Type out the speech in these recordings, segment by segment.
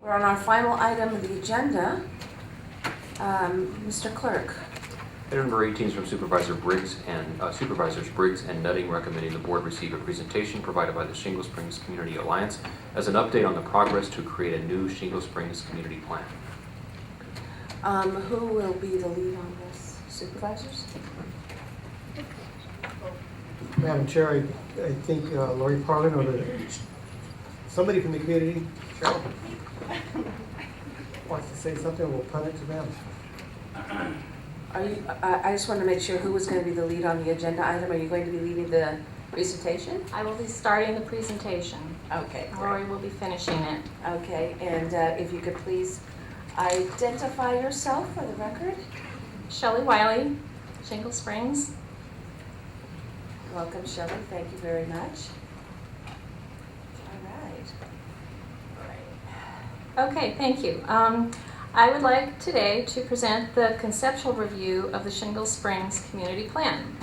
We're on our final item of the agenda. Mr. Clerk. Item number 18 is from Supervisors Briggs and Nutting, recommending the board receive a presentation provided by the Shingle Springs Community Alliance as an update on the progress to create a new Shingle Springs community plan. Who will be the lead on this? Supervisors? Madam Chair, I think Lori Parlin or somebody from the community, Cheryl, wants to say something. We'll punt it to them. I just wanted to make sure who was going to be the lead on the agenda item. Are you going to be leading the presentation? I will be starting the presentation. Okay, great. Lori will be finishing it. Okay, and if you could please identify yourself for the record. Shelley Wiley, Shingle Springs. Welcome, Shelley. Thank you very much. All right. Okay, thank you. I would like today to present the conceptual review of the Shingle Springs Community Plan.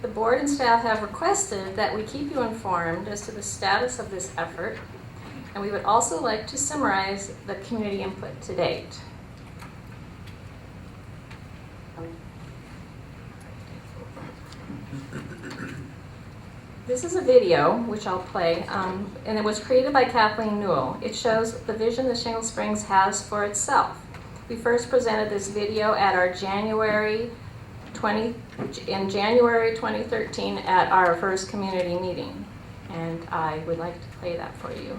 The board and staff have requested that we keep you informed as to the status of this effort, and we would also like to summarize the community input to date. This is a video, which I'll play, and it was created by Kathleen Newell. It shows the vision that Shingle Springs has for itself. We first presented this video at our January 2013 at our first community meeting, and I would like to play that for you.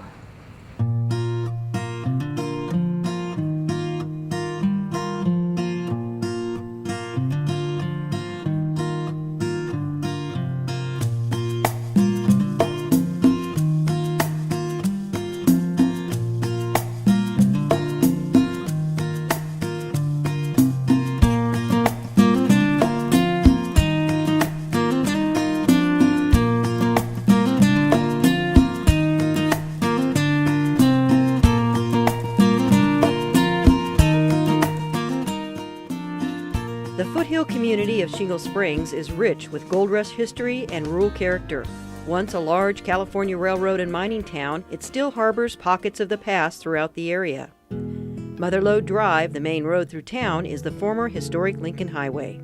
The foothill community of Shingle Springs is rich with gold rush history and rural character. Once a large California railroad and mining town, it still harbors pockets of the past throughout the area. Motherlode Drive, the main road through town, is the former historic Lincoln Highway.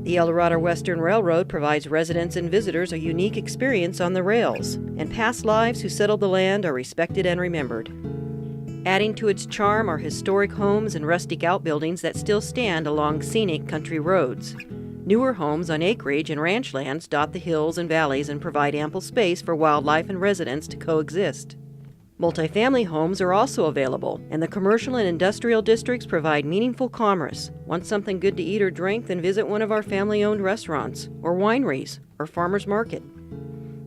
The El Dorado Western Railroad provides residents and visitors a unique experience on the rails, and past lives who settled the land are respected and remembered. Adding to its charm are historic homes and rustic outbuildings that still stand along scenic country roads. Newer homes on acreage and ranch lands dot the hills and valleys and provide ample space for wildlife and residents to coexist. Multifamily homes are also available, and the commercial and industrial districts provide meaningful commerce. Want something good to eat or drink? Then visit one of our family-owned restaurants, or wineries, or farmers market.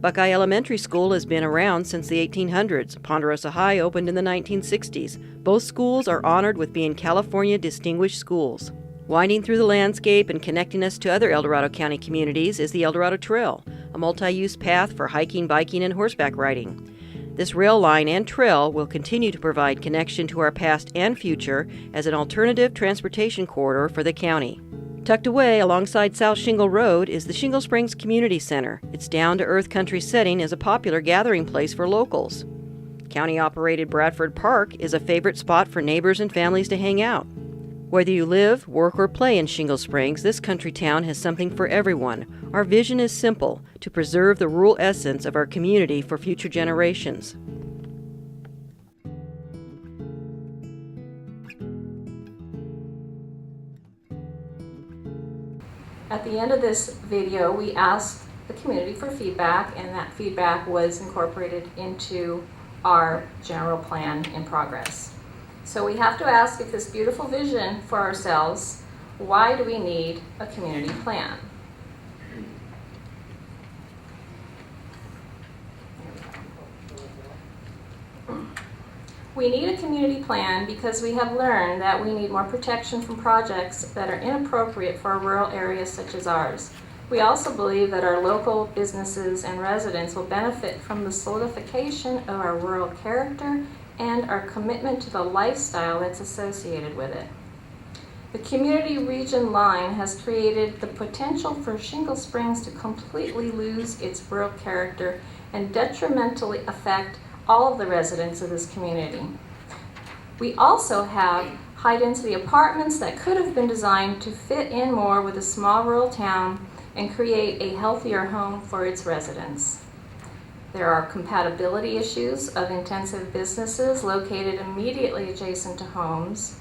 Buckeye Elementary School has been around since the 1800s. Ponderosa High opened in the 1960s. Both schools are honored with being California Distinguished Schools. Winding through the landscape and connecting us to other El Dorado County communities is the El Dorado Trail, a multi-use path for hiking, biking, and horseback riding. This rail line and trail will continue to provide connection to our past and future as an alternative transportation corridor for the county. Tucked away alongside South Shingle Road is the Shingle Springs Community Center. Its down-to-earth country setting is a popular gathering place for locals. County-operated Bradford Park is a favorite spot for neighbors and families to hang out. Whether you live, work, or play in Shingle Springs, this country town has something for everyone. Our vision is simple: to preserve the rural essence of our community for future generations. At the end of this video, we asked the community for feedback, and that feedback was incorporated into our general plan in progress. So we have to ask, if this beautiful vision for ourselves, why do we need a community plan? We need a community plan because we have learned that we need more protection from projects that are inappropriate for a rural area such as ours. We also believe that our local businesses and residents will benefit from the solidification of our rural character and our commitment to the lifestyle that's associated with it. The community region line has created the potential for Shingle Springs to completely lose its rural character and detrimentally affect all of the residents of this community. We also have high-density apartments that could have been designed to fit in more with a small rural town and create a healthier home for its residents. There are compatibility issues of intensive businesses located immediately adjacent to homes.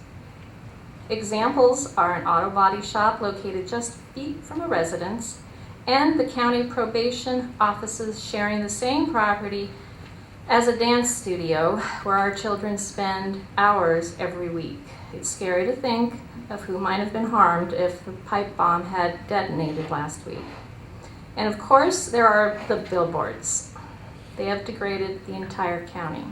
Examples are an auto body shop located just feet from a residence, and the county probation offices sharing the same property as a dance studio where our children spend hours every week. It's scary to think of who might have been harmed if the pipe bomb had detonated last week. And of course, there are the billboards. They have degraded the entire county.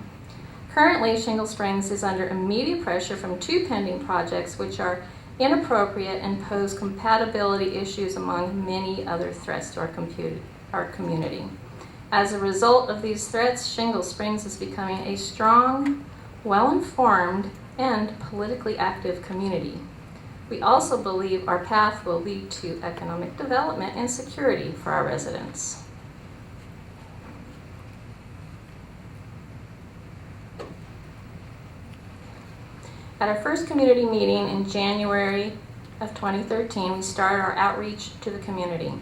Currently, Shingle Springs is under immediate pressure from 2 pending projects which are inappropriate and pose compatibility issues among many other threats to our community. As a result of these threats, Shingle Springs is becoming a strong, well-informed, and politically active community. We also believe our path will lead to economic development and security for our residents. At our first community meeting in January of 2013, we started our outreach to the community.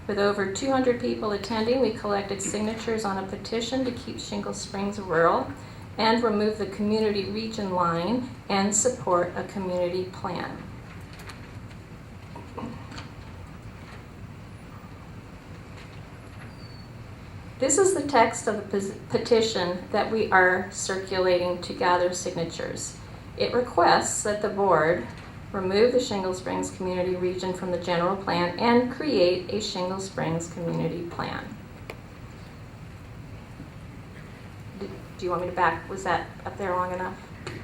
With over 200 people attending, we collected signatures on a petition to keep Shingle Springs rural and remove the community region line and support a community plan. This is the text of the petition that we are circulating to gather signatures. It requests that the board remove the Shingle Springs community region from the general plan and create a Shingle Springs community plan. Do you want me to back? Was that up there long enough? Okay.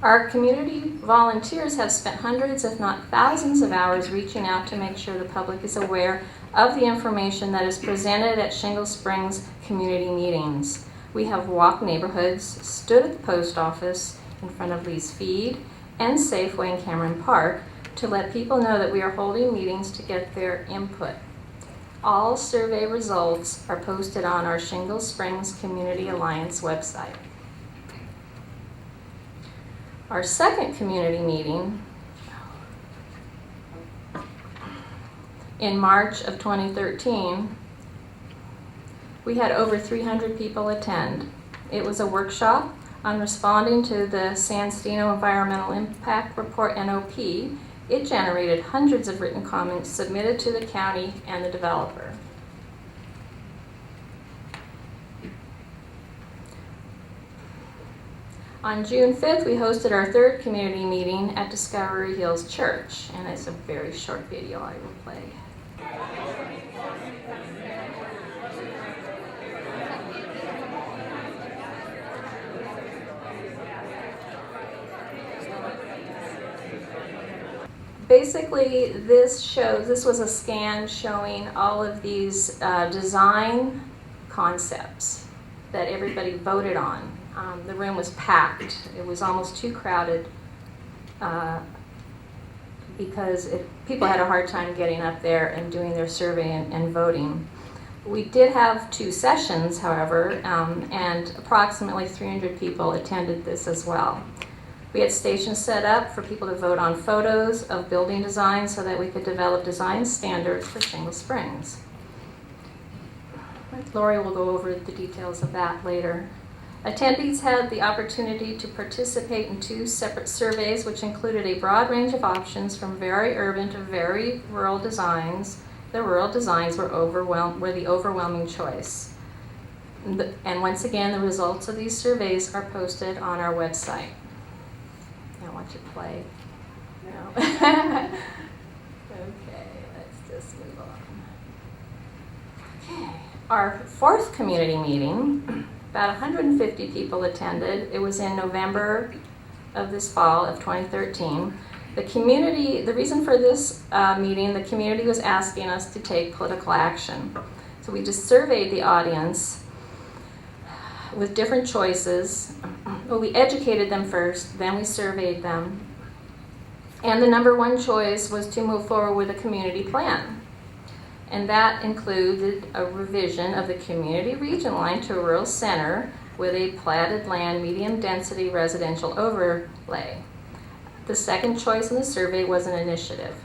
Our community volunteers have spent hundreds, if not thousands, of hours reaching out to make sure the public is aware of the information that is presented at Shingle Springs community meetings. We have walked neighborhoods, stood at the post office, in front of Lee's Feed and Safeway in Cameron Park to let people know that we are holding meetings to get their input. All survey results are posted on our Shingle Springs Community Alliance website. Our second community meeting in March of 2013, we had over 300 people attend. It was a workshop on responding to the Sandstino Environmental Impact Report, NOP. It generated hundreds of written comments submitted to the county and the developer. On June 5th, we hosted our third community meeting at Discovery Hills Church, and it's a very short video I will play. Basically, this was a scan showing all of these design concepts that everybody voted on. The room was packed. It was almost too crowded because people had a hard time getting up there and doing their survey and voting. We did have 2 sessions, however, and approximately 300 people attended this as well. We had stations set up for people to vote on photos of building designs so that we could develop design standards for Shingle Springs. Lori will go over the details of that later. Attendees had the opportunity to participate in 2 separate surveys, which included a broad range of options from very urban to very rural designs. The rural designs were the overwhelming choice. And once again, the results of these surveys are posted on our website. I want you to play. No. Okay, let's just move on. Okay, our 4th community meeting, about 150 people attended. It was in November of this fall of 2013. The reason for this meeting, the community was asking us to take political action. So we just surveyed the audience with different choices. Well, we educated them first, then we surveyed them. And the number 1 choice was to move forward with a community plan. And that included a revision of the community region line to a rural center, with a platted land medium density residential overlay. The second choice in the survey was an initiative.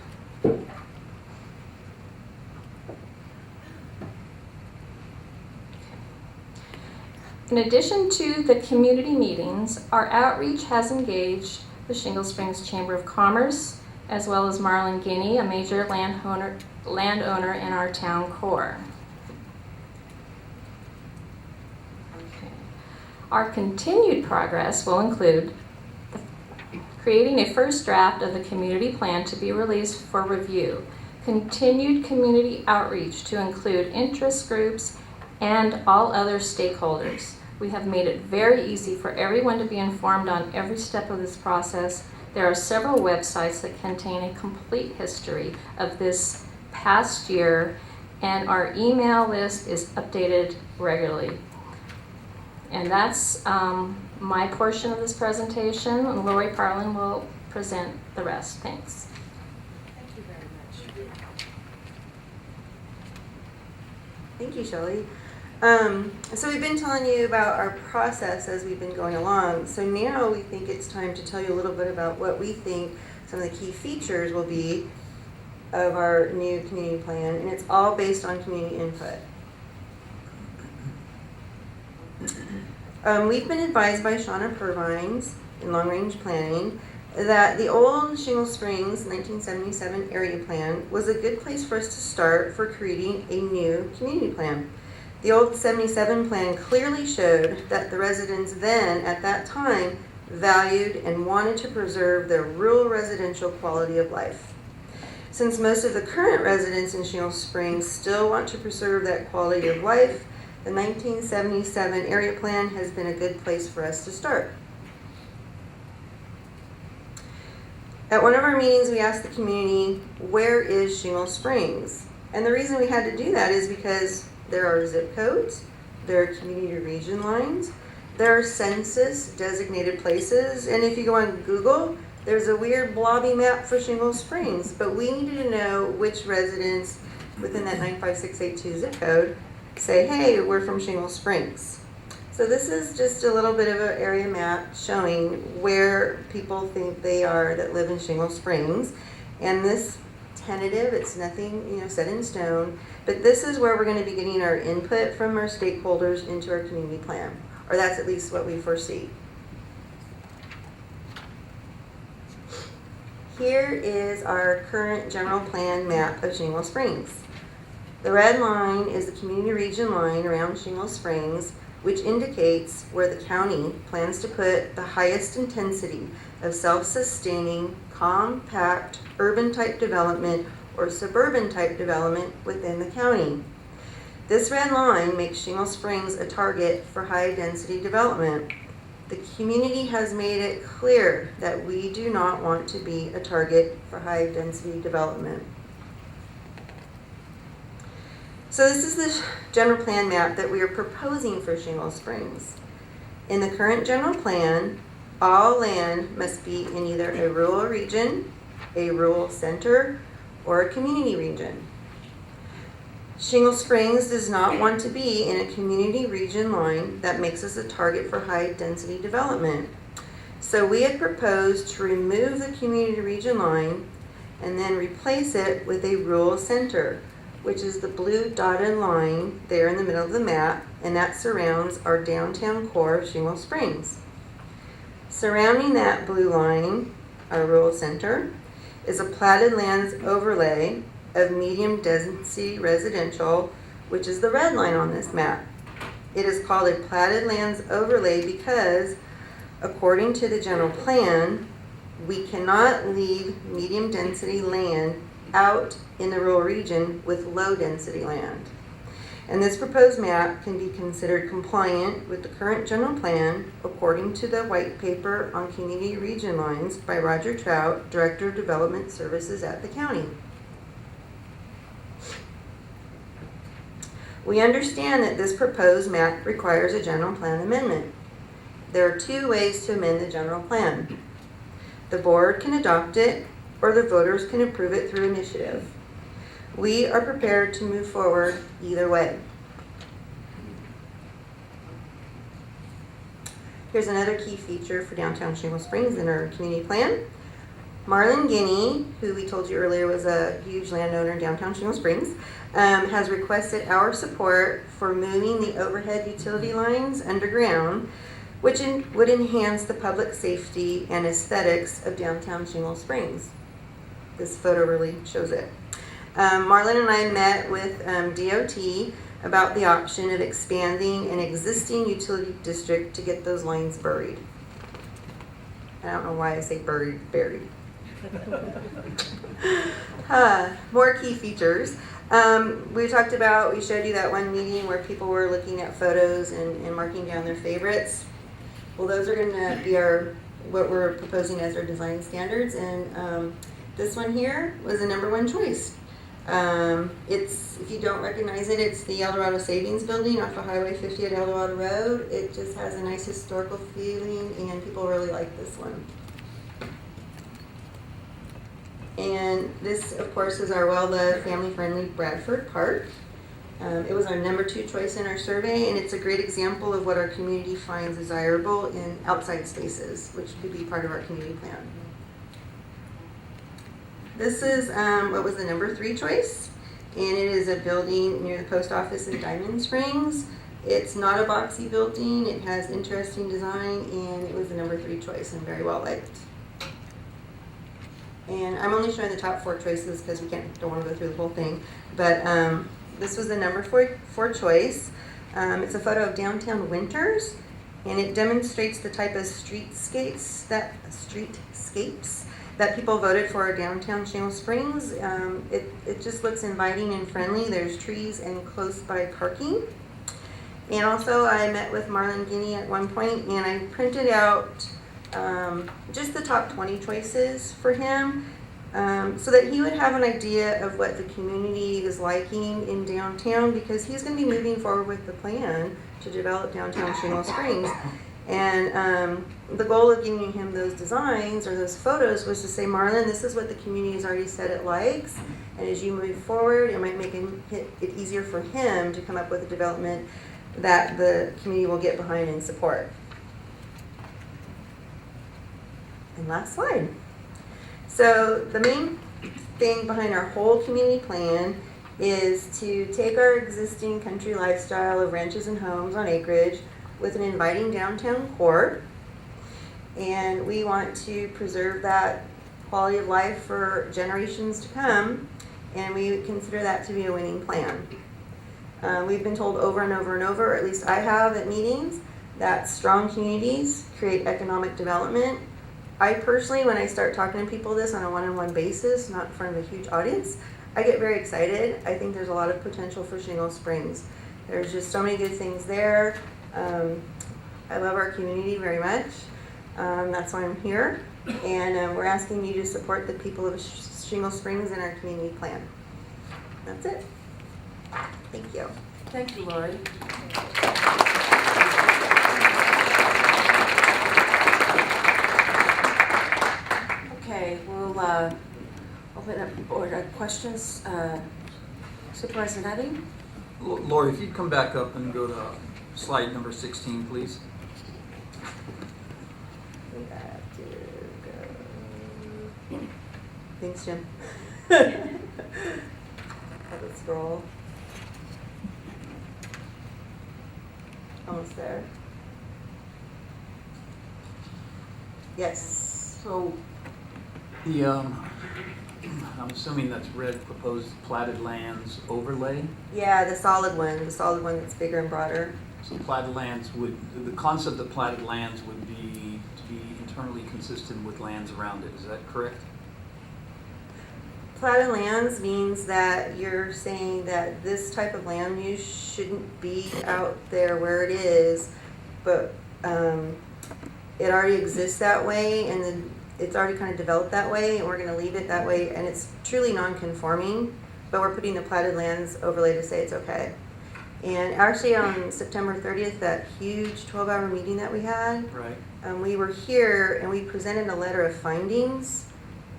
In addition to the community meetings, our outreach has engaged the Shingle Springs Chamber of Commerce, as well as Marlin Guinea, a major landowner in our town core. Okay. Our continued progress will include creating a first draft of the community plan to be released for review, continued community outreach to include interest groups and all other stakeholders. We have made it very easy for everyone to be informed on every step of this process. There are several websites that contain a complete history of this past year, and our email list is updated regularly. And that's my portion of this presentation, and Lori Parlin will present the rest. Thanks. Thank you very much. Thank you, Shelley. So we've been telling you about our process as we've been going along. So now we think it's time to tell you a little bit about what we think some of the key features will be of our new community plan, and it's all based on community input. We've been advised by Shauna Purvines in Long Range Planning that the old Shingle Springs 1977 area plan was a good place for us to start for creating a new community plan. The old 77 plan clearly showed that the residents then, at that time, valued and wanted to preserve their rural residential quality of life. Since most of the current residents in Shingle Springs still want to preserve that quality of life, the 1977 area plan has been a good place for us to start. At one of our meetings, we asked the community, where is Shingle Springs? And the reason we had to do that is because there are zip codes, there are community region lines, there are census designated places, and if you go on Google, there's a weird blobby map for Shingle Springs, but we needed to know which residents within that 95682 zip code say, hey, we're from Shingle Springs. So this is just a little bit of an area map showing where people think they are that live in Shingle Springs, and this tentative, it's nothing, set in stone, but this is where we're going to be getting our input from our stakeholders into our community plan, or that's at least what we foresee. Here is our current general plan map of Shingle Springs. The red line is the community region line around Shingle Springs, which indicates where the county plans to put the highest intensity of self-sustaining, compact, urban-type development or suburban-type development within the county. This red line makes Shingle Springs a target for high-density development. The community has made it clear that we do not want to be a target for high-density development. So this is the general plan map that we are proposing for Shingle Springs. In the current general plan, all land must be in either a rural region, a rural center, or a community region. Shingle Springs does not want to be in a community region line that makes us a target for high density development. So we had proposed to remove the community region line and then replace it with a rural center, which is the blue dotted line there in the middle of the map, and that surrounds our downtown core of Shingle Springs. Surrounding that blue line, our rural center, is a platted lands overlay of medium density residential, which is the red line on this map. It is called a platted lands overlay because, according to the general plan, we cannot leave medium density land out in the rural region with low density land. And this proposed map can be considered compliant with the current general plan according to the white paper on community region lines by Roger Trout, Director of Development Services at the county. We understand that this proposed map requires a general plan amendment. There are two ways to amend the general plan. The board can adopt it, or the voters can approve it through initiative. We are prepared to move forward either way. Here's another key feature for downtown Shingle Springs in our community plan. Marlon Guinea, who we told you earlier was a huge landowner in downtown Shingle Springs, has requested our support for moving the overhead utility lines underground, which would enhance the public safety and aesthetics of downtown Shingle Springs. This photo really shows it. Marlon and I met with DOT about the option of expanding an existing utility district to get those lines buried. I don't know why I say buried. More key features. We showed you that one meeting where people were looking at photos and marking down their favorites. Well, those are going to be what we're proposing as our design standards, and this one here was the #1 choice. If you don't recognize it, it's the Eldorado Savings Building off of Highway 50 at Eldorado Road. It just has a nice historical feeling, and people really like this one. And this, of course, is our well-loved, family-friendly Bradford Park. It was our #2 choice in our survey, and it's a great example of what our community finds desirable in outside spaces, which could be part of our community plan. This is what was the #3 choice, and it is a building near the post office in Diamond Springs. It's not a boxy building, it has interesting design, and it was the #3 choice and very well liked. And I'm only showing the top 4 choices because we don't want to go through the whole thing, but this was the #4 choice. It's a photo of downtown Winters, and it demonstrates the type of streetscapes that people voted for downtown Shingle Springs. It just looks inviting and friendly. There's trees and close by parking. And also I met with Marlon Guinea at one point, and I printed out just the top 20 choices for him, so that he would have an idea of what the community is liking in downtown, because he's going to be moving forward with the plan to develop downtown Shingle Springs. And the goal of giving him those designs or those photos was to say, Marlon, this is what the community has already said it likes, and as you move forward, it might make it easier for him to come up with a development that the community will get behind and support. And last slide. So the main thing behind our whole community plan is to take our existing country lifestyle of ranches and homes on acreage with an inviting downtown core, and we want to preserve that quality of life for generations to come, and we consider that to be a winning plan. We've been told over and over and over, or at least I have at meetings, that strong communities create economic development. I personally, when I start talking to people this on a one-on-one basis, not in front of a huge audience, I get very excited. I think there's a lot of potential for Shingle Springs. There's just so many good things there. I love our community very much. That's why I'm here. And we're asking you to support the people of Shingle Springs in our community plan. That's it. Thank you. Thank you, Lori. Okay, we'll open up board questions. Supervisor Nutting? Lori, if you'd come back up and go to slide number 16, please. We have to go. Thanks, Jim. Have it scroll. Almost there. Yes. So, I'm assuming that's red, proposed platted lands overlay. Yeah, the solid one that's bigger and broader. So platted lands the concept of platted lands would be to be internally consistent with lands around it. Is that correct? Platted lands means that you're saying that this type of land use shouldn't be out there where it is, but it already exists that way, and then it's already kind of developed that way, and we're going to leave it that way, and it's truly non-conforming, but we're putting the platted lands overlay to say it's okay. And actually on September 30th, that huge 12-hour meeting that we had, Right. We were here and we presented a letter of findings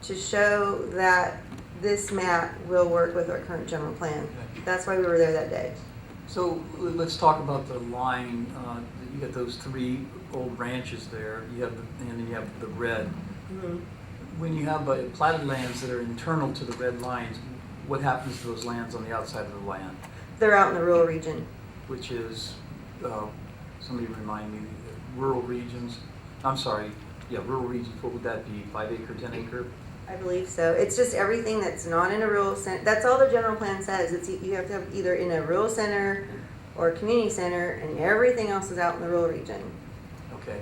to show that this map will work with our current general plan. That's why we were there that day. So let's talk about the line. You got those 3 old ranches there. You have and then you have the red. Mhm. When you have platted lands that are internal to the red lines, what happens to those lands on the outside of the land? They're out in the rural region. Which is, somebody remind me, rural regions. I'm sorry, yeah, rural regions. What would that be? 5 acre, 10 acre? I believe so. It's just everything that's not in a rural center. That's all the general plan says. It's you have to have either in a rural center or a community center, and everything else is out in the rural region. Okay.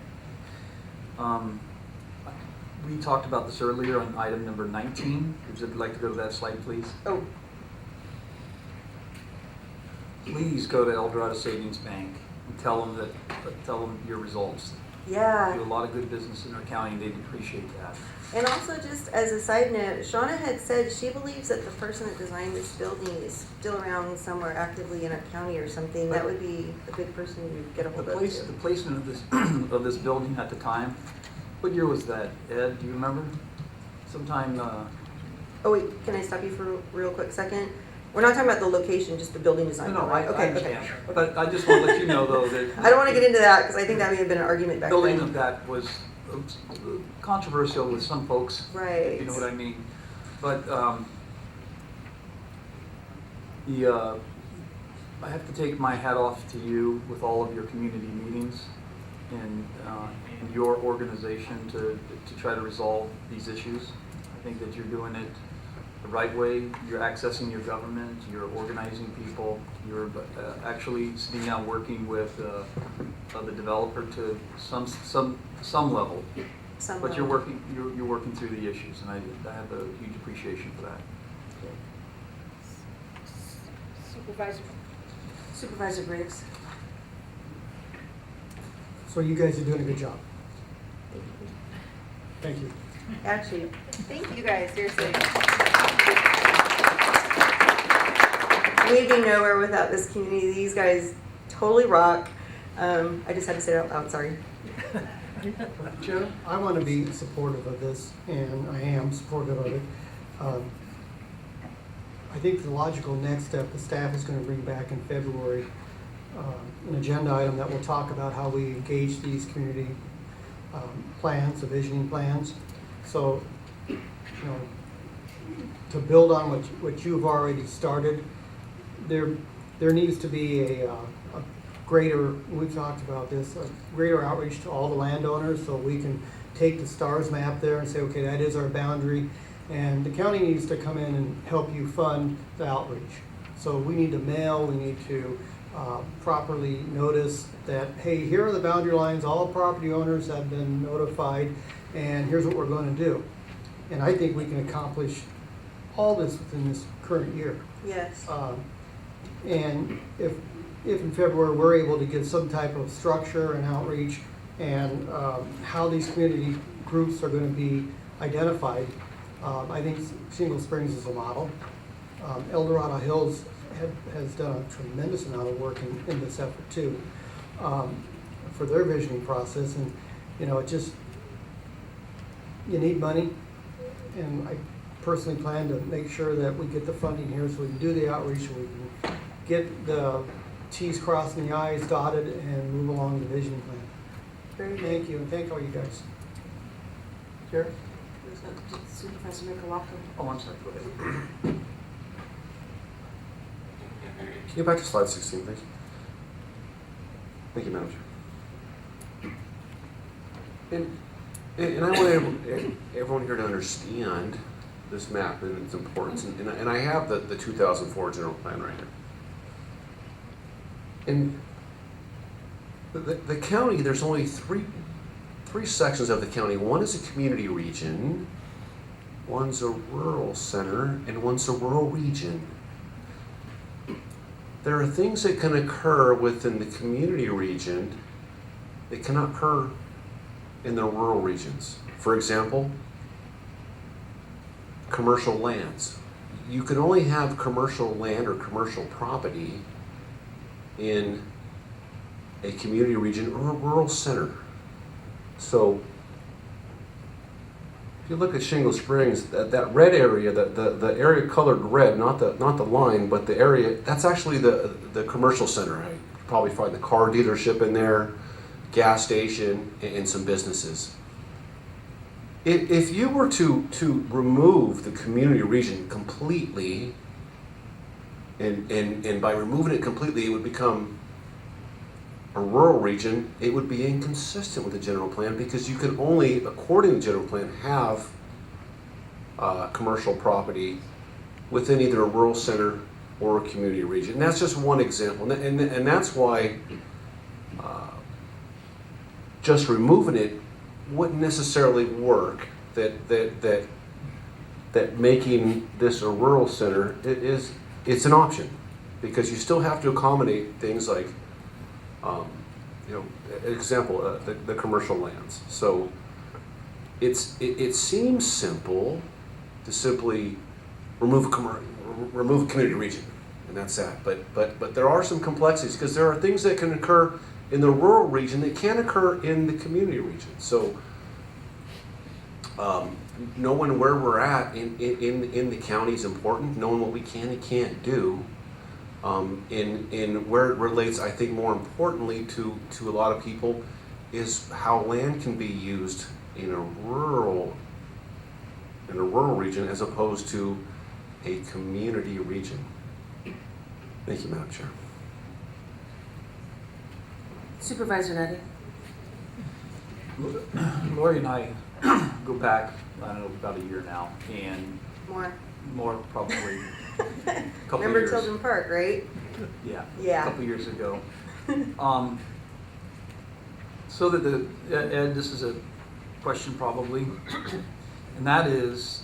We talked about this earlier on item number 19. Would you like to go to that slide, please? Oh, Please go to El Dorado Savings Bank and tell them your results. You yeah. do a lot of good business in our county, and they'd appreciate that. And also, just as a side note, Shauna had said she believes that the person that designed this building is still around somewhere actively in our county or something. That would be a good person to get a hold of. The placement of this of this building at the time. What year was that, Ed? Do you remember? Sometime. Oh wait, can I stop you for a real quick second? We're not talking about the location, just the building design. No, right? I understand. But I just want to let you know, though, that I don't want to get into that because I think that may have been an argument back building then. of that was controversial with some folks. Right. You know what I mean? But I have to take my hat off to you with all of your community meetings and your organization to try to resolve these issues. I think that you're doing it the right way. You're accessing your government, you're organizing people, you're actually sitting down working with the developer to some level. But you're working through the issues, and I have a huge appreciation for that. Supervisor Briggs. So you guys are doing a good job. Thank you. Actually, thank you guys, seriously. We'd be nowhere without this community. These guys totally rock. I just had to say it out loud, sorry. Chair, I want to be supportive of this, and I am supportive of it. I think the logical next step, the staff is going to bring back in February an agenda item that will talk about how we engage these community plans, the visioning plans. So, you know, to build on what you've already started, there needs to be a greater, we've talked about this, a greater outreach to all the landowners so we can take the STARS map there and say, okay, that is our boundary. And the county needs to come in and help you fund the outreach. So we need to mail, we need to properly notice that, hey, here are the boundary lines, all property owners have been notified, and here's what we're going to do. And I think we can accomplish all this within this current year. Yes. And if in February we're able to get some type of structure and outreach and how these community groups are going to be identified, I think Shingle Springs is a model. El Dorado Hills has done a tremendous amount of work in this effort too, for their visioning process. And you know, it just, you need money, and I personally plan to make sure that we get the funding here so we can do the outreach and we can get the T's crossed and the I's dotted and move along the vision plan. Very good. Thank you, and thank all you guys. Chair? Supervisor Mikalaka. Oh, I'm sorry. Go ahead. Can you go back to slide 16, please? Thank you, Madam Chair. And I want everyone here to understand this map and its importance. And I have the 2004 general plan right here. And the county, there's only three sections of the county. One is a community region, one's a rural center, and one's a rural region. There are things that can occur within the community region that cannot occur in the rural regions. For example, commercial lands. You can only have commercial land or commercial property in a community region or a rural center. So if you look at Shingle Springs, that red area, the area colored red, not the line, but the area, that's actually the commercial center. Right? You probably find the car dealership in there, gas station, and some businesses. If you were to remove the community region completely, and by removing it completely, it would become a rural region, it would be inconsistent with the general plan because you can only, according to the general plan, have commercial property within either a rural center or a community region. And that's just one example. And that's why just removing it wouldn't necessarily work. That making this a rural center it's an option because you still have to accommodate things like example, the commercial lands. So it seems simple to simply remove a community region, and that's that. But there are some complexities because there are things that can occur in the rural region that can occur in the community region. So knowing where we're at in the county is important. Knowing what we can and can't do. In where it relates, I think more importantly to a lot of people, is how land can be used in a rural region as opposed to a community region. Thank you, Madam Chair. Supervisor Nutty? Lori and I go back, I don't know, about a year now, and more probably. Couple Remember years. Tilden Park, right? Yeah. Yeah. A couple years ago. So that Ed, this is a question probably, and that is,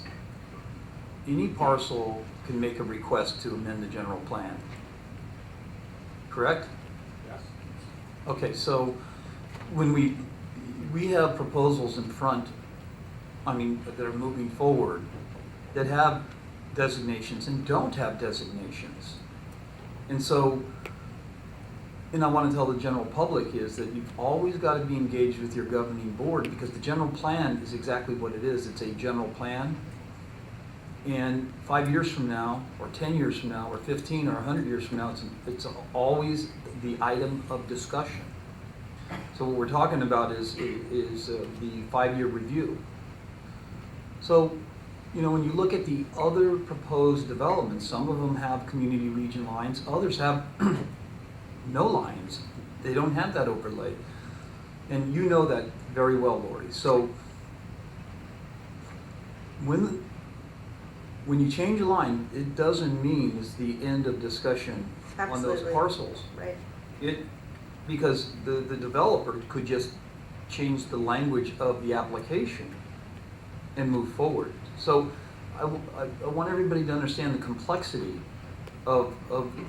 any parcel can make a request to amend the general plan. Correct? Yes. Okay, so when we have proposals in front, that are moving forward, that have designations and don't have designations. And so, and I want to tell the general public is that you've always got to be engaged with your governing board because the general plan is exactly what it is. It's a general plan. And 5 years from now, or 10 years from now, or 15 or 100 years from now, it's always the item of discussion. So what we're talking about is the 5-year review. So, when you look at the other proposed developments, some of them have community region lines, others have no lines. They don't have that overlay. And you know that very well, Lori. So when you change a line, it doesn't mean it's the end of discussion on those Absolutely. parcels. Right. Because the developer could just change the language of the application and move forward. So I want everybody to understand the complexity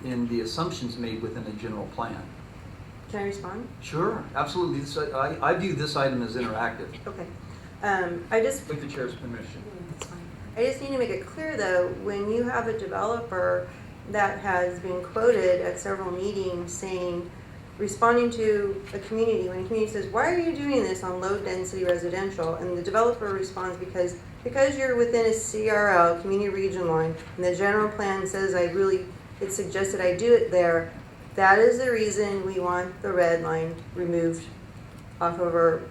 in the assumptions made within a general plan. Can I respond? Sure, absolutely. I view this item as interactive. Okay. With the chair's permission. That's fine. I just need to make it clear though, when you have a developer that has been quoted at several meetings saying, responding to a community, when a community says, why are you doing this on low density residential? And the developer responds, because you're within a CRL, community region line, and the general plan says it suggested I do it there, that is the reason we want the red line removed off of our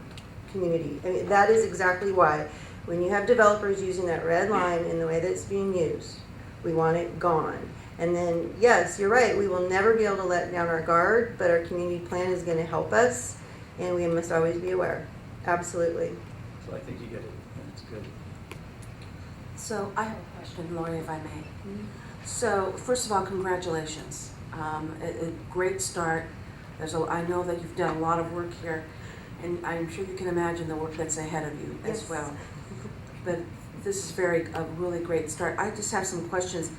community. I mean, that is exactly why. When you have developers using that red line in the way that it's being used, we want it gone. And then, yes, you're right, we will never be able to let down our guard, but our community plan is going to help us, and we must always be aware. Absolutely. So I think you get it, and it's good. So I have a question, Lori, if I may. So first of all, congratulations. A great start. I know that you've done a lot of work here, and I'm sure you can imagine the work that's ahead of you as Yes. well. But this is a really great start. I just have some questions.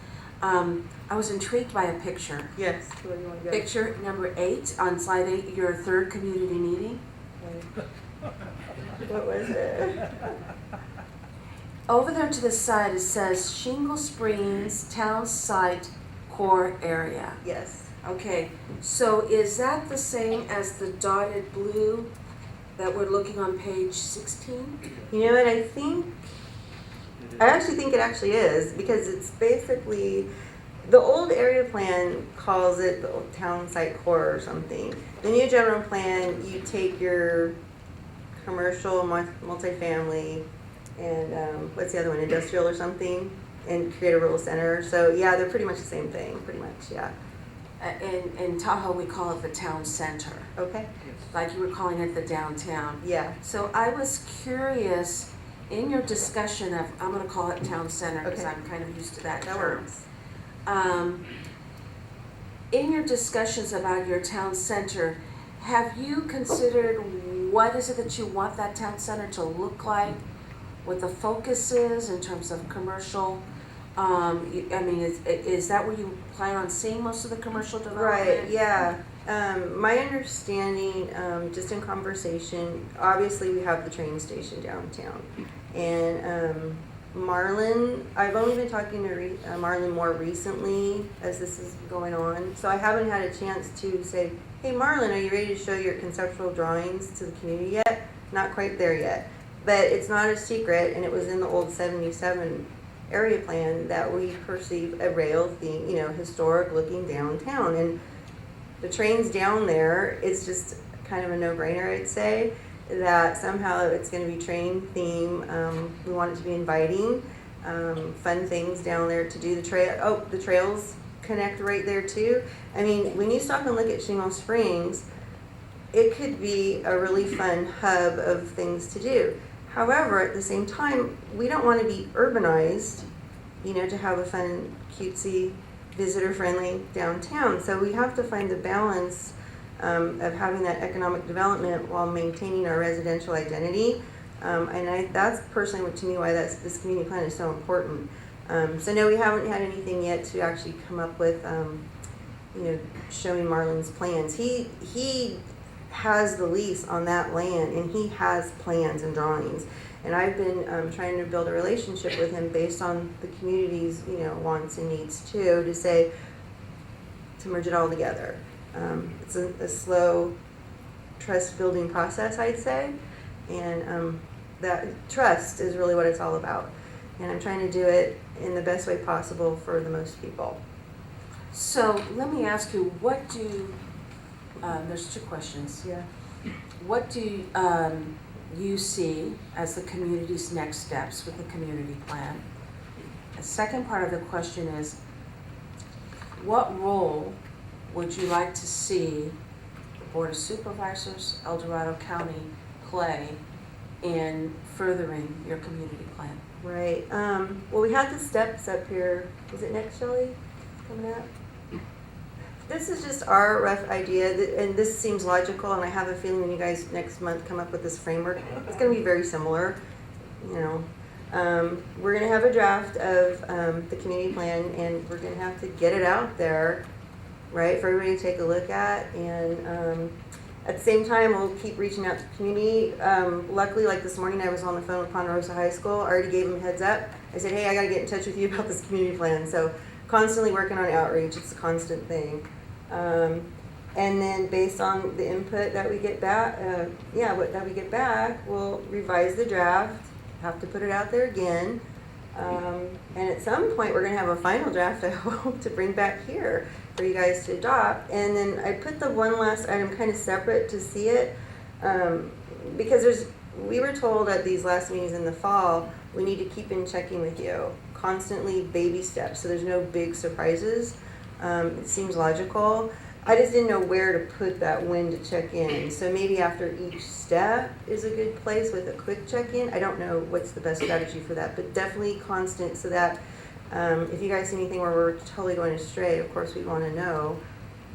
I was intrigued by a picture. Yes. Where do you want to go? Picture number 8 on slide 8, your third community meeting. What was it? Over there to the side, it says Shingle Springs Town Site Core Area. Yes. Okay, so is that the same as the dotted blue that we're looking on page 16? You know what, I think I actually think it actually is, because it's basically, the old area plan calls it the old town site core or something. The new general plan, you take your commercial, multifamily, and what's the other one, industrial or something, and create a rural center. So yeah, they're pretty much the same thing, pretty much, yeah. In Tahoe, we call it the town center, Okay, like you were calling it the downtown. yeah, So I was curious, in your discussion of, I'm gonna call it town center, because Okay. I'm kind of used to that that term. works. In your discussions about your town center, have you considered what is it that you want that town center to look like? What the focus is in terms of commercial? I mean, is that where you plan on seeing most of the commercial development? Right, yeah. My understanding, just in conversation, obviously we have the train station downtown. And Marlin, I've only been talking to Marlin more recently as this is going on. So I haven't had a chance to say, hey Marlin, are you ready to show your conceptual drawings to the community yet? Not quite there yet. But it's not a secret, and it was in the old 77 area plan that we perceive a rail theme, historic looking downtown. And the train's down there, it's just kind of a no-brainer, I'd say, that somehow it's going to be train theme. We want it to be inviting, fun things down there to do. The trails connect right there too. I mean, when you stop and look at Shingle Springs, it could be a really fun hub of things to do. However, at the same time, we don't want to be urbanized, to have a fun, cutesy, visitor-friendly downtown. So we have to find the balance of having that economic development while maintaining our residential identity. And that's personally, to me, why this community plan is so important. So no, we haven't had anything yet to actually come up with, showing Marlin's plans. He has the lease on that land, and he has plans and drawings. And I've been trying to build a relationship with him based on the community's, wants and needs too, to merge it all together. It's a slow trust building process, I'd say, and that trust is really what it's all about. And I'm trying to do it in the best way possible for the most people. So let me ask you, what do, there's two questions. Yeah. What do you see as the community's next steps with the community plan? The second part of the question is, what role would you like to see the Board of Supervisors, El Dorado County play in furthering your community plan? Right. Well, we had the steps up here. Is it next, Shelley? Coming up? This is just our rough idea, and this seems logical, and I have a feeling when you guys next month come up with this framework, it's going to be very similar. We're going to have a draft of the community plan, and we're going to have to get it out there, right, for everybody to take a look at. And at the same time, we'll keep reaching out to the community. Luckily, like this morning, I was on the phone with Ponderosa High School. I already gave them a heads up. I said, hey, I got to get in touch with you about this community plan. So constantly working on outreach. It's a constant thing. And then based on the input that we get back, we'll revise the draft, have to put it out there again. And at some point, we're going to have a final draft, I hope, to bring back here for you guys to adopt. And then I put the one last item kind of separate to see it, because we were told at these last meetings in the fall, we need to keep in checking with you, constantly baby steps, so there's no big surprises. It seems logical. I just didn't know where to put that when to check in. So maybe after each step is a good place with a quick check-in. I don't know what's the best strategy for that, but definitely constant, so that if you guys see anything where we're totally going astray, of course we want to know.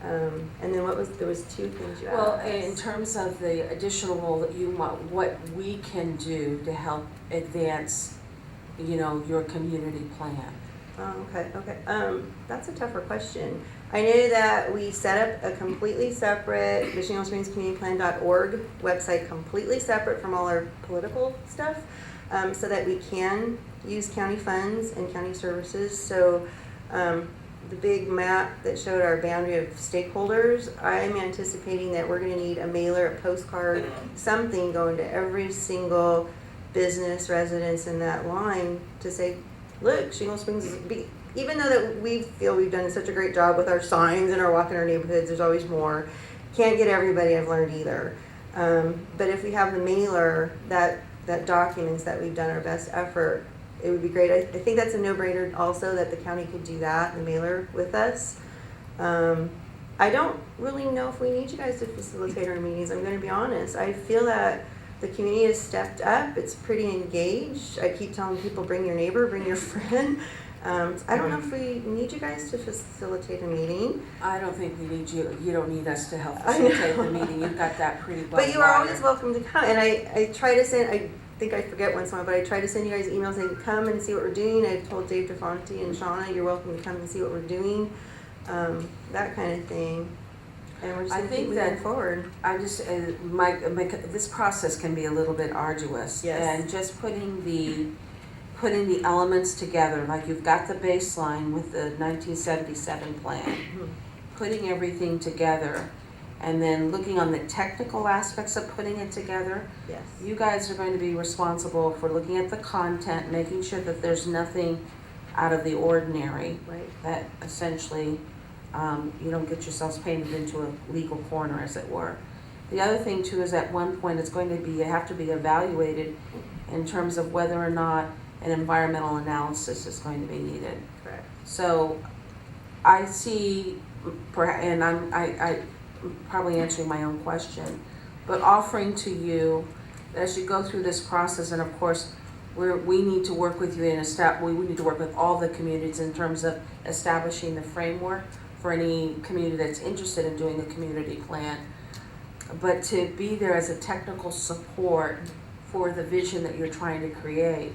And then there was two things you asked. Well, in terms of the additional role that you want, what we can do to help advance, your community plan. Oh, okay. That's a tougher question. I know that we set up a completely separate, the Shingle Springs Community Plan.org website, completely separate from all our political stuff, so that we can use county funds and county services. So the big map that showed our boundary of stakeholders, I'm anticipating that we're going to need a mailer, a postcard, something going to every single business residents in that line to say, look, Shingle Springs is even though that we feel we've done such a great job with our signs and our walk in our neighborhoods, there's always more. Can't get everybody, I've learned either. But if we have the mailer that documents that we've done our best effort, it would be great. I think that's a no-brainer also that the county could do that, the mailer with us. I don't really know if we need you guys to facilitate our meetings, I'm gonna be honest. I feel that the community has stepped up, it's pretty engaged. I keep telling people, bring your neighbor, bring your friend. I don't know if we need you guys to facilitate a meeting. I don't think we need you, you don't need us to help I know. facilitate the meeting, you've got that pretty well But you are always wired. welcome to come, and I try to send, I think I forget once in a while, but I try to send you guys emails saying, come and see what we're doing. I told Dave DeFonte and Shauna, you're welcome to come and see what we're doing, that kind of thing. And we're just I gonna think keep that- moving forward. I just, this process can be a little bit arduous. Yes. And just putting the elements together, like you've got the baseline with the 1977 plan, putting everything together, and then looking on the technical aspects of putting it together. Yes. You guys are going to be responsible for looking at the content, making sure that there's nothing out of the ordinary, Right. that essentially you don't get yourselves painted into a legal corner, as it were. The other thing too is at one point it's going to be, have to be evaluated in terms of whether or not an environmental analysis is going to be needed. Correct. So I see, and I'm probably answering my own question, but offering to you as you go through this process, and of course we need to work with you we need to work with all the communities in terms of establishing the framework for any community that's interested in doing a community plan, but to be there as a technical support for the vision that you're trying to create,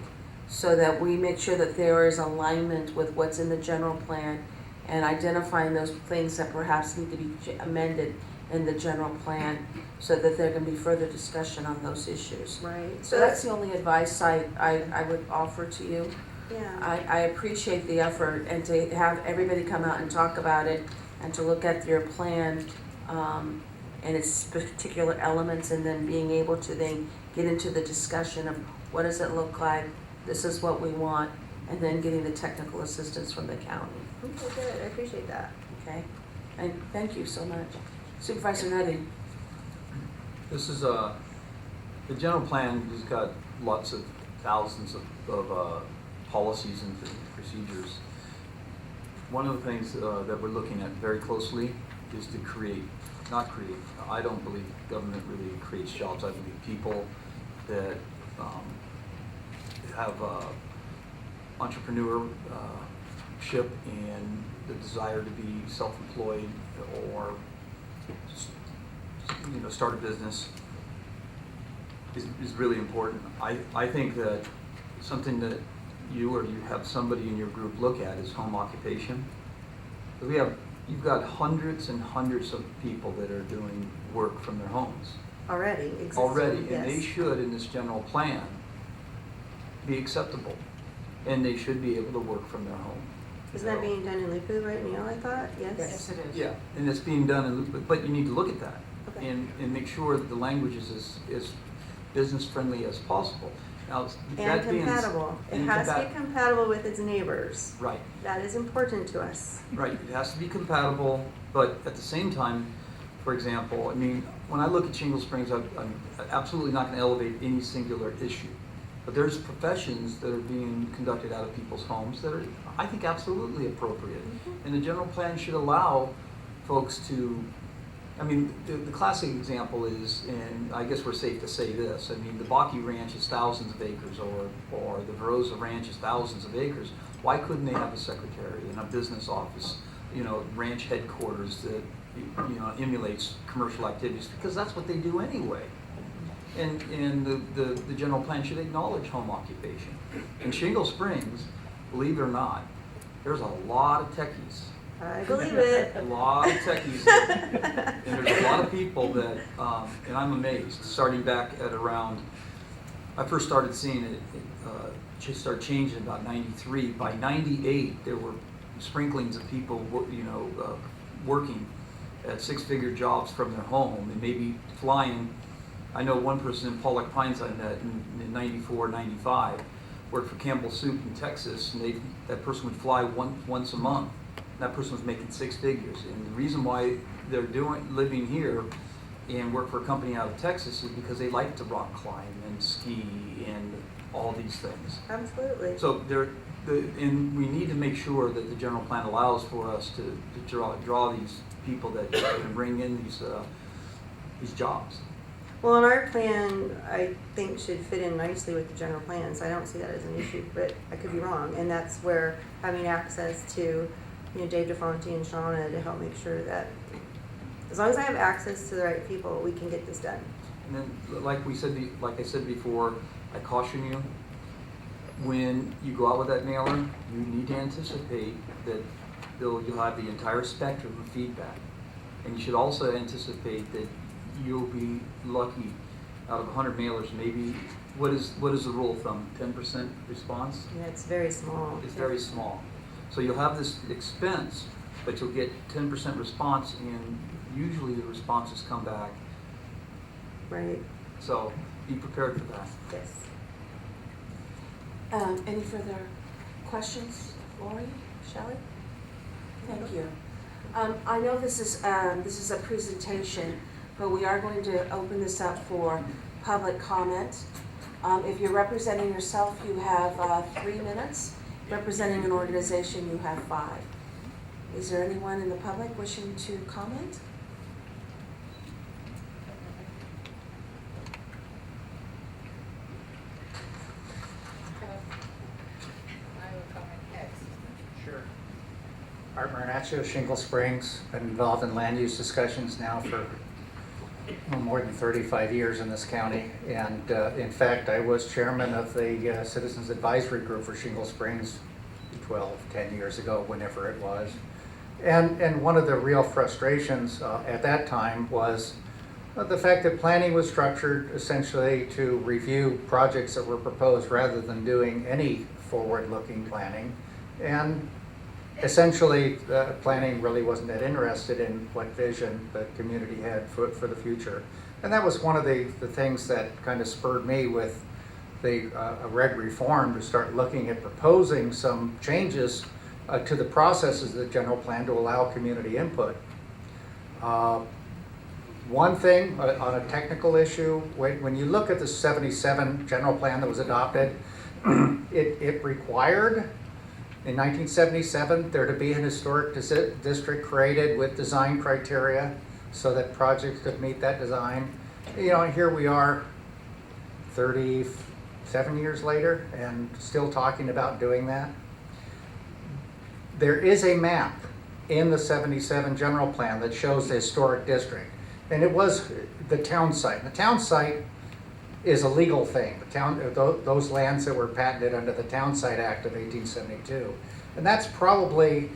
so that we make sure that there is alignment with what's in the general plan and identifying those things that perhaps need to be amended in the general plan so that there can be further discussion on those issues. Right. So that's the only advice I would offer to you. Yeah. I appreciate the effort and to have everybody come out and talk about it and to look at your plan and its particular elements, and then being able to then get into the discussion of what does it look like, this is what we want, and then getting the technical assistance from the county. Okay, good. I appreciate that. Okay? And thank you so much. Supervisor Nutting. This is the general plan has got lots of thousands of policies and procedures. One of the things that we're looking at very closely is to not create, I don't believe government really creates jobs. I believe people that have entrepreneurship and the desire to be self-employed or start a business is really important. I think that something that you have somebody in your group look at is home occupation. You've got hundreds and hundreds of people that are doing work from their homes. Already existing. Already, yes. and they should, in this general plan, be acceptable. And they should be able to work from their home. Isn't that being done in Lupu right now, I thought? Yes? it is. Yeah, and it's being done, but you need to look at that Okay. and make sure that the language is as business-friendly as possible. Now, And that being compatible. It and has to be compatible with its neighbors. Right, That is important to us. right. It has to be compatible, but at the same time, for example, I mean, when I look at Shingle Springs, I'm absolutely not going to elevate any singular issue. But there's professions that are being conducted out of people's homes that are, I think, absolutely appropriate. And the general plan should allow folks to, I mean, the classic example is, and I guess we're safe to say this, I mean, the Baki Ranch is thousands of acres, or the Verosa Ranch is thousands of acres. Why couldn't they have a secretary and a business office, ranch headquarters that, emulates commercial activities? Because that's what they do anyway. And the general plan should acknowledge home occupation. In Shingle Springs, believe it or not, there's a lot of techies. I believe it. A lot of techies. And there's a lot of people that, and I'm amazed, starting back at around, I first started seeing it, just started changing about 93. By 98, there were sprinklings of people, working at six-figure jobs from their home and maybe flying I know one person, Pollock Pines, I met in 94, 95, worked for Campbell Soup in Texas, and that person would fly once a month. That person was making 6 figures. And the reason why they're living here and work for a company out of Texas is because they like to rock climb and ski and all these things. Absolutely. So and we need to make sure that the general plan allows for us to draw these people that can bring in these jobs. Well, and our plan, I think, should fit in nicely with the general plan, so I don't see that as an issue, but I could be wrong. And that's where having access to, Dave DeFonte and Shauna to help make sure that, as long as I have access to the right people, we can get this done. And then, like I said before, I caution you, when you go out with that mailer, you need to anticipate that you'll have the entire spectrum of feedback. And you should also anticipate that you'll be lucky out of 100 mailers, maybe, what is the rule of thumb, 10% response? Yeah, it's very small. It's very small. So you'll have this expense, but you'll get 10% response, and usually the responses come back. Right, So be prepared for that. yes. Any further questions, Lori, Shelley? Thank you. I know this is a presentation, but we are going to open this up for public comment. If you're representing yourself, you have 3 minutes. Representing an organization, you have 5. Is there anyone in the public wishing to comment? Sure. Art Marinaccio, Shingle Springs, been involved in land use discussions now for more than 35 years in this county. And in fact, I was chairman of the Citizens Advisory Group for Shingle Springs 10 years ago, whenever it was. And one of the real frustrations at that time was the fact that planning was structured essentially to review projects that were proposed rather than doing any forward-looking planning. And essentially, planning really wasn't that interested in what vision the community had for the future. And that was one of the things that kind of spurred me with the reg reform to start looking at proposing some changes to the processes of the general plan to allow community input. One thing on a technical issue, when you look at the 77 general plan that was adopted, it required in 1977 there to be an historic district created with design criteria so that projects could meet that design. And here we are 37 years later and still talking about doing that. There is a map in the 77 general plan that shows the historic district, and it was the town site. The town site is a legal thing. Those lands that were patented under the Town Site Act of 1872. And that's probably,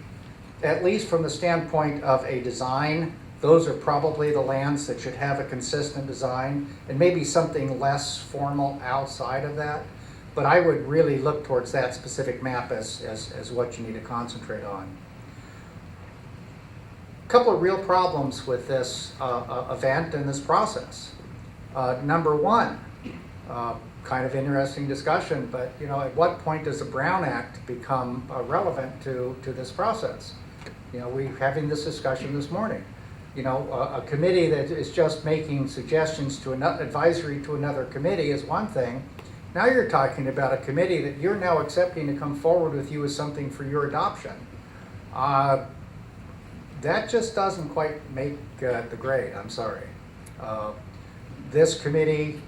at least from the standpoint of a design, those are probably the lands that should have a consistent design, and maybe something less formal outside of that. But I would really look towards that specific map as what you need to concentrate on. A couple of real problems with this event and this process. Number one, kind of interesting discussion, but at what point does the Brown Act become relevant to this process? We're having this discussion this morning. A committee that is just making suggestions to advisory to another committee is one thing. Now you're talking about a committee that you're now accepting to come forward with you as something for your adoption. That just doesn't quite make the grade, I'm sorry. This committee,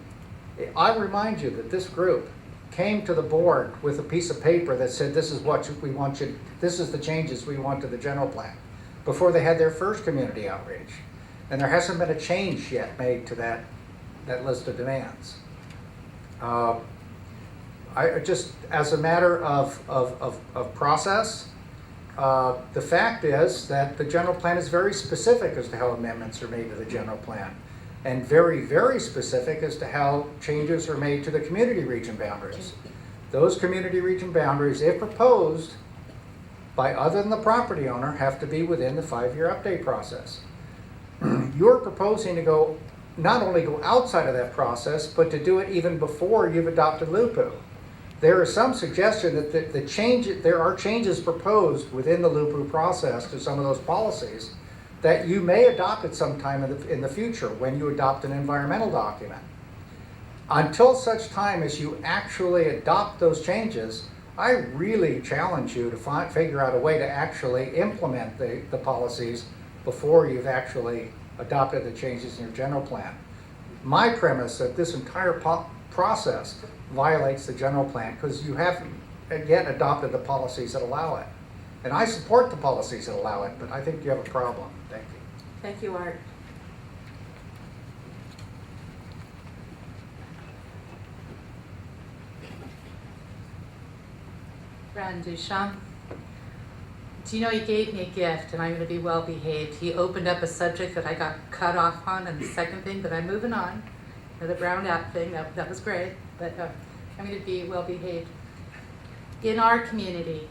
I remind you that this group came to the board with a piece of paper that said this is what we want you, this is the changes we want to the general plan, before they had their first community outreach. And there hasn't been a change yet made to that list of demands. I just, as a matter of process, the fact is that the general plan is very specific as to how amendments are made to the general plan, and very, very specific as to how changes are made to the community region boundaries. Those community region boundaries, if proposed by other than the property owner, have to be within the 5-year update process. You're proposing to go not only go outside of that process, but to do it even before you've adopted LUPU. There is some suggestion that there are changes proposed within the LUPU process to some of those policies that you may adopt at some time in the future when you adopt an environmental document. Until such time as you actually adopt those changes, I really challenge you to figure out a way to actually implement the policies before you've actually adopted the changes in your general plan. My premise that this entire process violates the general plan because you haven't yet adopted the policies that allow it. And I support the policies that allow it, but I think you have a problem. Thank you. Thank you, Art. Brad Duchamp. Do you know he gave me a gift, and I'm going to be well behaved. He opened up a subject that I got cut off on, and the second thing, but I'm moving on. The brown app thing, that was great, but I'm going to be well behaved. In our community,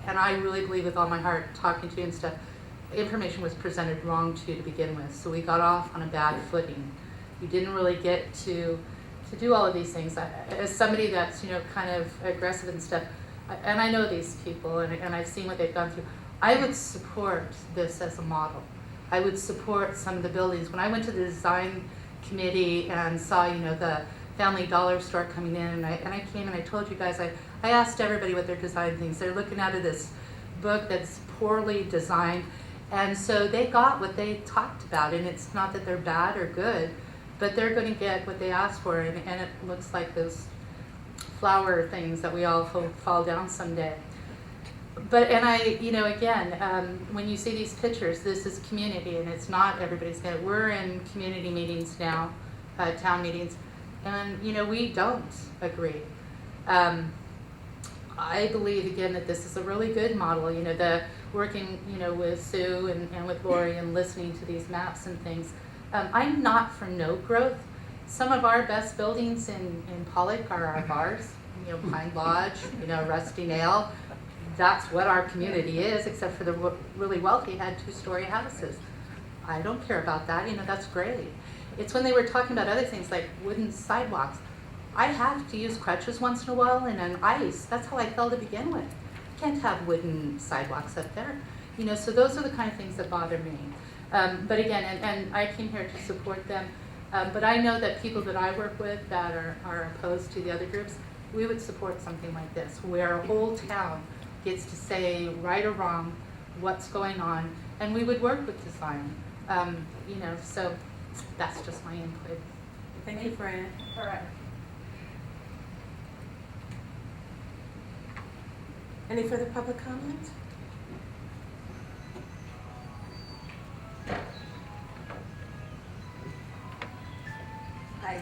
and I really believe with all my heart, talking to you and stuff, information was presented wrong to begin with, so we got off on a bad footing. We didn't really get to do all of these things. As somebody that's kind of aggressive and stuff, and I know these people, and I've seen what they've gone through, I would support this as a model. I would support some of the buildings. When I went to the design committee and saw the Family Dollar store coming in, and I came and I told you guys, I asked everybody what their design things. They're looking out of this book that's poorly designed, and so they got what they talked about, and it's not that they're bad or good, but they're going to get what they asked for, and it looks like those flower things that we all hope fall down someday. But, and again, when you see these pictures, this is community, and it's not everybody's gonna, we're in community meetings now, town meetings, and, we don't agree. I believe, again, that this is a really good model, the working, with Sue and with Lori and listening to these maps and things. I'm not for no growth. Some of our best buildings in Pollock are our bars, Pine Lodge, Rusty Nail. That's what our community is, except for the really wealthy had 2-story houses. I don't care about that, that's great. It's when they were talking about other things like wooden sidewalks. I have to use crutches once in a while and on ice. That's how I fell to begin with. You can't have wooden sidewalks up there. So those are the kind of things that bother me. But again, and I came here to support them. But I know that people that I work with that are opposed to the other groups, we would support something like this, where a whole town gets to say right or wrong what's going on, and we would work with design. So that's just my input. Thank you, Fran. All right. Any further public comment? Hi,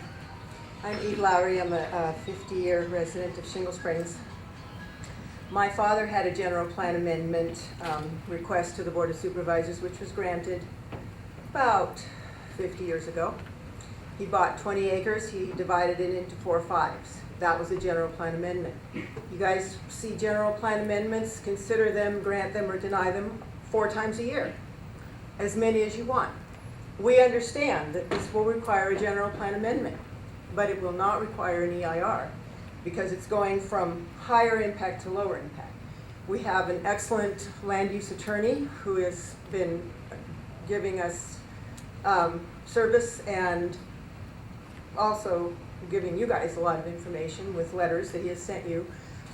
I'm Eve Lowry. I'm a 50-year resident of Shingle Springs. My father had a general plan amendment request to the Board of Supervisors, which was granted about 50 years ago. He bought 20 acres. He divided it into 4 5s. That was a general plan amendment. You guys see general plan amendments, consider them, grant them, or deny them 4 times a year, as many as you want. We understand that this will require a general plan amendment, but it will not require an EIR because it's going from higher impact to lower impact. We have an excellent land use attorney who has been giving us service and also giving you guys a lot of information with letters that he has sent you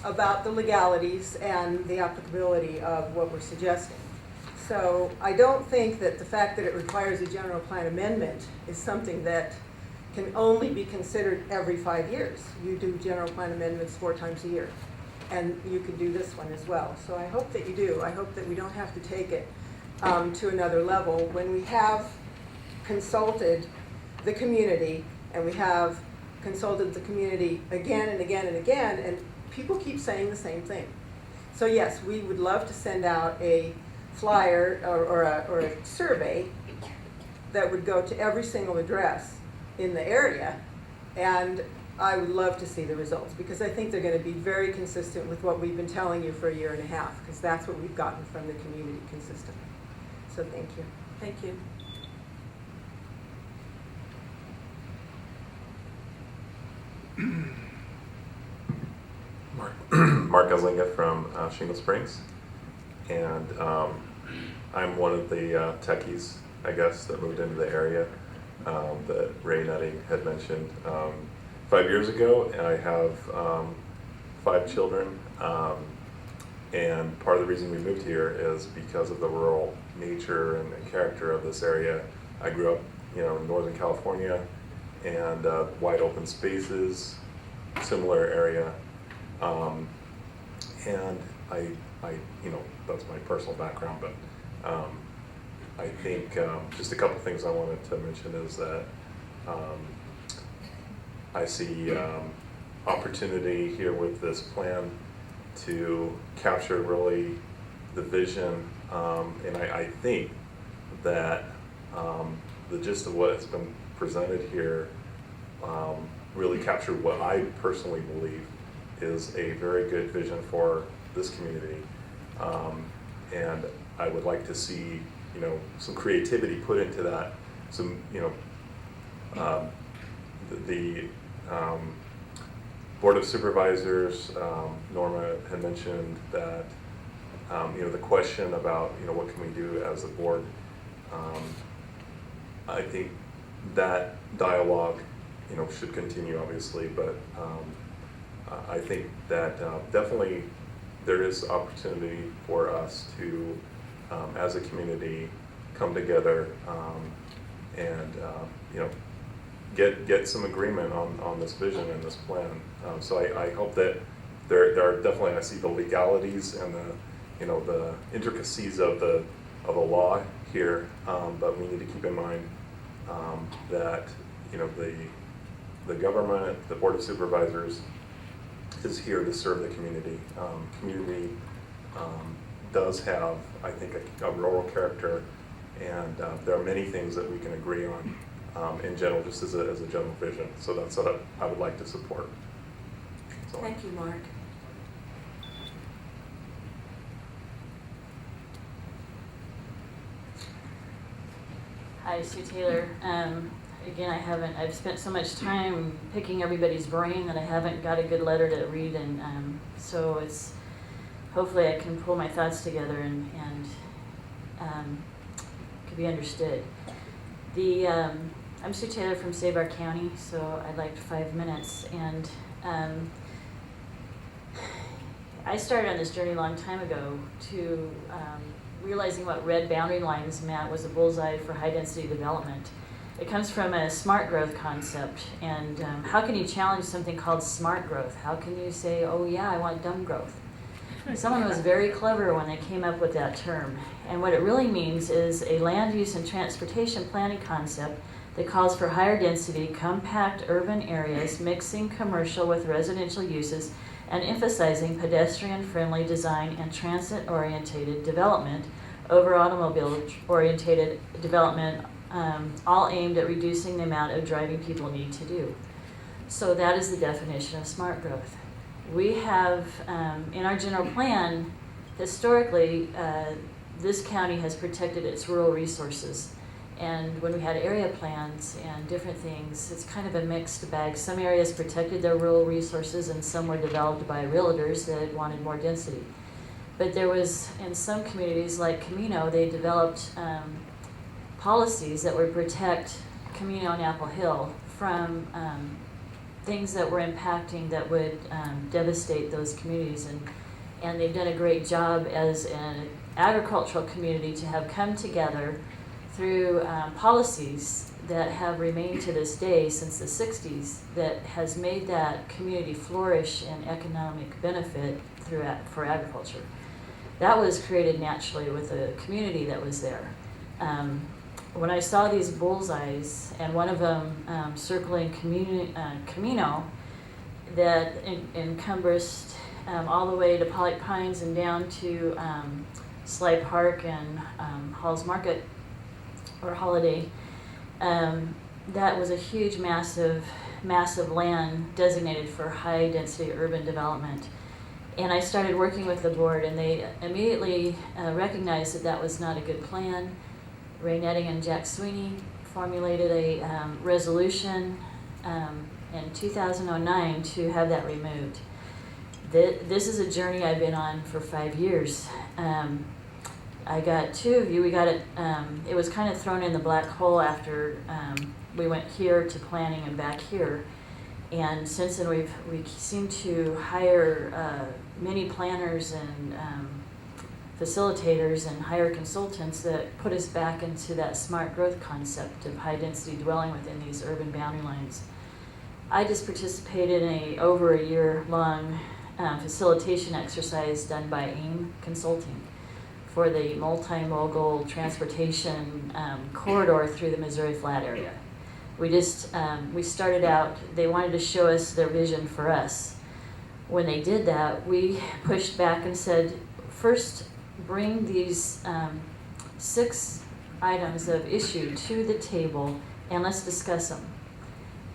about the legalities and the applicability of what we're suggesting. So I don't think that the fact that it requires a general plan amendment is something that can only be considered every 5 years. You do general plan amendments 4 times a year, and you can do this one as well. So I hope that you do. I hope that we don't have to take it to another level when we have consulted the community, and we have consulted the community again and again and again, and people keep saying the same thing. So yes, we would love to send out a flyer or a survey that would go to every single address in the area, and I would love to see the results because I think they're going to be very consistent with what we've been telling you for 1.5 years, because that's what we've gotten from the community consistently. So thank you. Thank you. Mark Eslinga from Shingle Springs, and I'm one of the techies, I guess, that moved into the area that Ray Nutting had mentioned 5 years ago. And I have 5 children, and part of the reason we moved here is because of the rural nature and character of this area. I grew up, in Northern California, and wide open spaces, similar area, and I, that's my personal background, but I think just a couple things I wanted to mention is that I see opportunity here with this plan to capture really the vision, and I think that the gist of what has been presented here really captured what I personally believe is a very good vision for this community, and I would like to see some creativity put into that. Some the Board of Supervisors, Norma had mentioned that the question about what can we do as a board. I think that dialogue should continue, obviously, but I think that definitely there is opportunity for us to, as a community, come together and get some agreement on this vision and this plan. So I hope that there are definitely, I see the legalities and the intricacies of the law here, but we need to keep in mind that the government, the Board of Supervisors, is here to serve the community. Community does have, I think, a rural character, and there are many things that we can agree on in general, just as a general vision. So that's what I would like to support. So. Thank you, Mark. Hi, Sue Taylor. Again, I've spent so much time picking everybody's brain that I haven't got a good letter to read, and so hopefully I can pull my thoughts together and could be understood. I'm Sue Taylor from Sabar County, so I'd like 5 minutes, and I started on this journey a long time ago to realizing what red boundary lines meant was a bullseye for high density development. It comes from a smart growth concept, and how can you challenge something called smart growth? How can you say, oh yeah, I want dumb growth? Someone was very clever when they came up with that term, and what it really means is a land use and transportation planning concept that calls for higher density, compact urban areas, mixing commercial with residential uses, and emphasizing pedestrian-friendly design and transit-oriented development over automobile-oriented development, all aimed at reducing the amount of driving people need to do. So that is the definition of smart growth. We have, in our general plan, historically, this county has protected its rural resources. And when we had area plans and different things, it's kind of a mixed bag. Some areas protected their rural resources and some were developed by realtors that wanted more density. But there was, in some communities like Camino, they developed policies that would protect Camino and Apple Hill from things that were impacting that would devastate those communities. And they've done a great job as an agricultural community to have come together through policies that have remained to this day since the 60s that has made that community flourish in economic benefit for agriculture. That was created naturally with the community that was there. When I saw these bullseyes, and one of them circling Camino that encompassed all the way to Pollock Pines and down to Sly Park and Hall's Market, or Holiday, that was a huge, massive land designated for high-density urban development. And I started working with the board, and they immediately recognized that that was not a good plan. Ray Netting and Jack Sweeney formulated a resolution in 2009 to have that removed. this is a journey I've been on for 5 years. I got two of you. We got it. It was kind of thrown in the black hole after we went here to planning and back here. And since then, we seem to hire many planners and facilitators and hire consultants that put us back into that smart growth concept of high density dwelling within these urban boundary lines. I just participated in over a year long facilitation exercise done by AIM Consulting for the multimodal transportation corridor through the Missouri Flat area. We started out, they wanted to show us their vision for us. When they did that, we pushed back and said, first bring these 6 items of issue to the table and let's discuss them.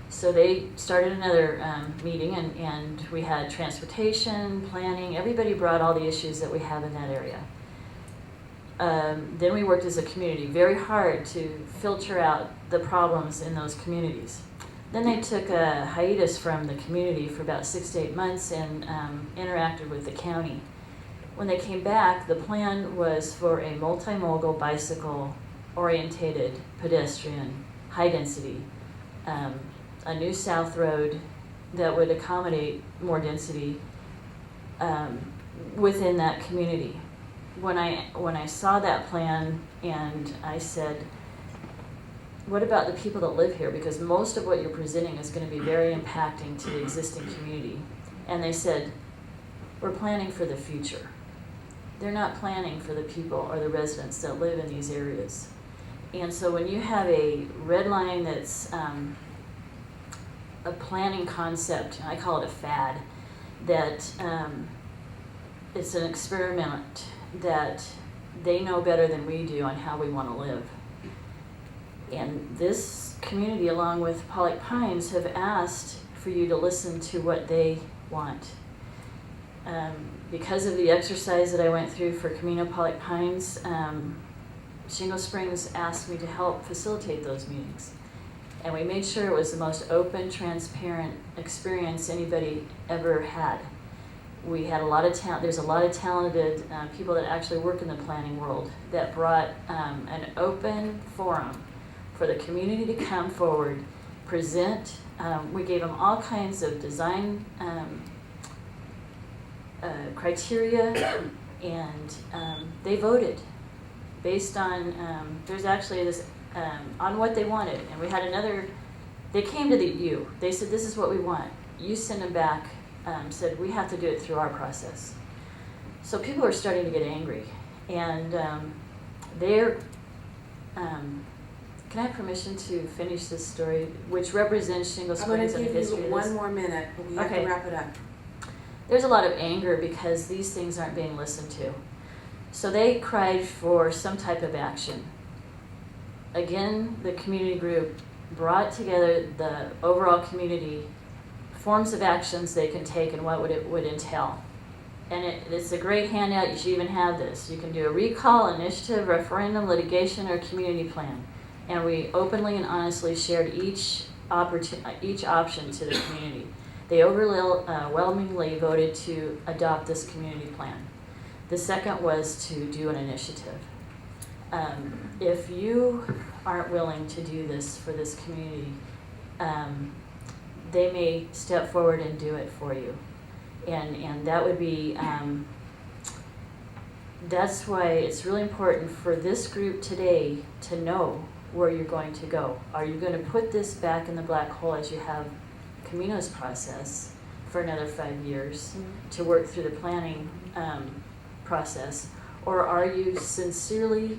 So they started another meeting and we had transportation, planning, everybody brought all the issues that we have in that area. Then we worked as a community very hard to filter out the problems in those communities. Then they took a hiatus from the community for about 6 to 8 months and interacted with the county. When they came back, the plan was for a multimodal bicycle orientated pedestrian, high density, a new south road that would accommodate more density within that community. When I saw that plan and I said, what about the people that live here? Because most of what you're presenting is going to be very impacting to the existing community. And they said, we're planning for the future. They're not planning for the people or the residents that live in these areas. And so when you have a red line that's a planning concept, I call it a fad, that it's an experiment that they know better than we do on how we want to live. And this community, along with Pollock Pines, have asked for you to listen to what they want. Because of the exercise that I went through for Camino Pollock Pines, Shingle Springs asked me to help facilitate those meetings. And we made sure it was the most open, transparent experience anybody ever had. We had a lot of there's a lot of talented people that actually work in the planning world that brought an open forum for the community to come forward, present. We gave them all kinds of design criteria, and they voted based on, there's actually this, on what they wanted. And we had they came to you. They said, this is what we want. You send them back, said, we have to do it through our process. So people are starting to get angry. And they're, can I have permission to finish this story, which represents Shingle Springs and the history of this? I'm going to give you 1 more minute, but we have to wrap it up. There's a lot of anger because these things aren't being listened to. So they cried for some type of action. Again, the community group brought together the overall community, forms of actions they can take and what it would entail. And it's a great handout. You should even have this. You can do a recall, initiative, referendum, litigation, or community plan. And we openly and honestly shared each option to the community. They overwhelmingly voted to adopt this community plan. The second was to do an initiative. If you aren't willing to do this for this community, they may step forward and do it for you. And that would be, that's why it's really important for this group today to know where you're going to go. Are you going to put this back in the black hole as you have Camino's process for another 5 years to work through the planning process? Or are you sincerely,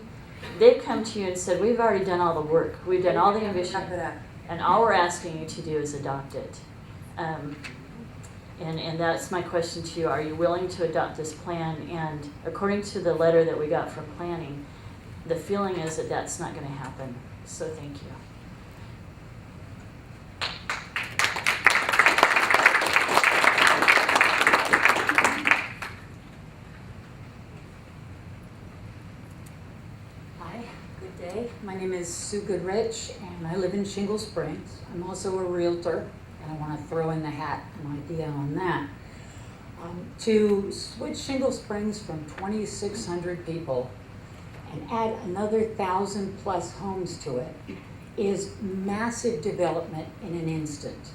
they've come to you and said, we've already done all the work, we've done all the ambition, and all we're asking you to do is adopt it. And that's my question to you. Are you willing to adopt this plan? And according to the letter that we got from planning, the feeling is that that's not going to happen. So thank you. Hi, good day. My name is Sue Goodrich, and I live in Shingle Springs. I'm also a realtor, and I want to throw in the hat an idea on that. To switch Shingle Springs from 2,600 people and add another 1,000 plus homes to it is massive development in an instant.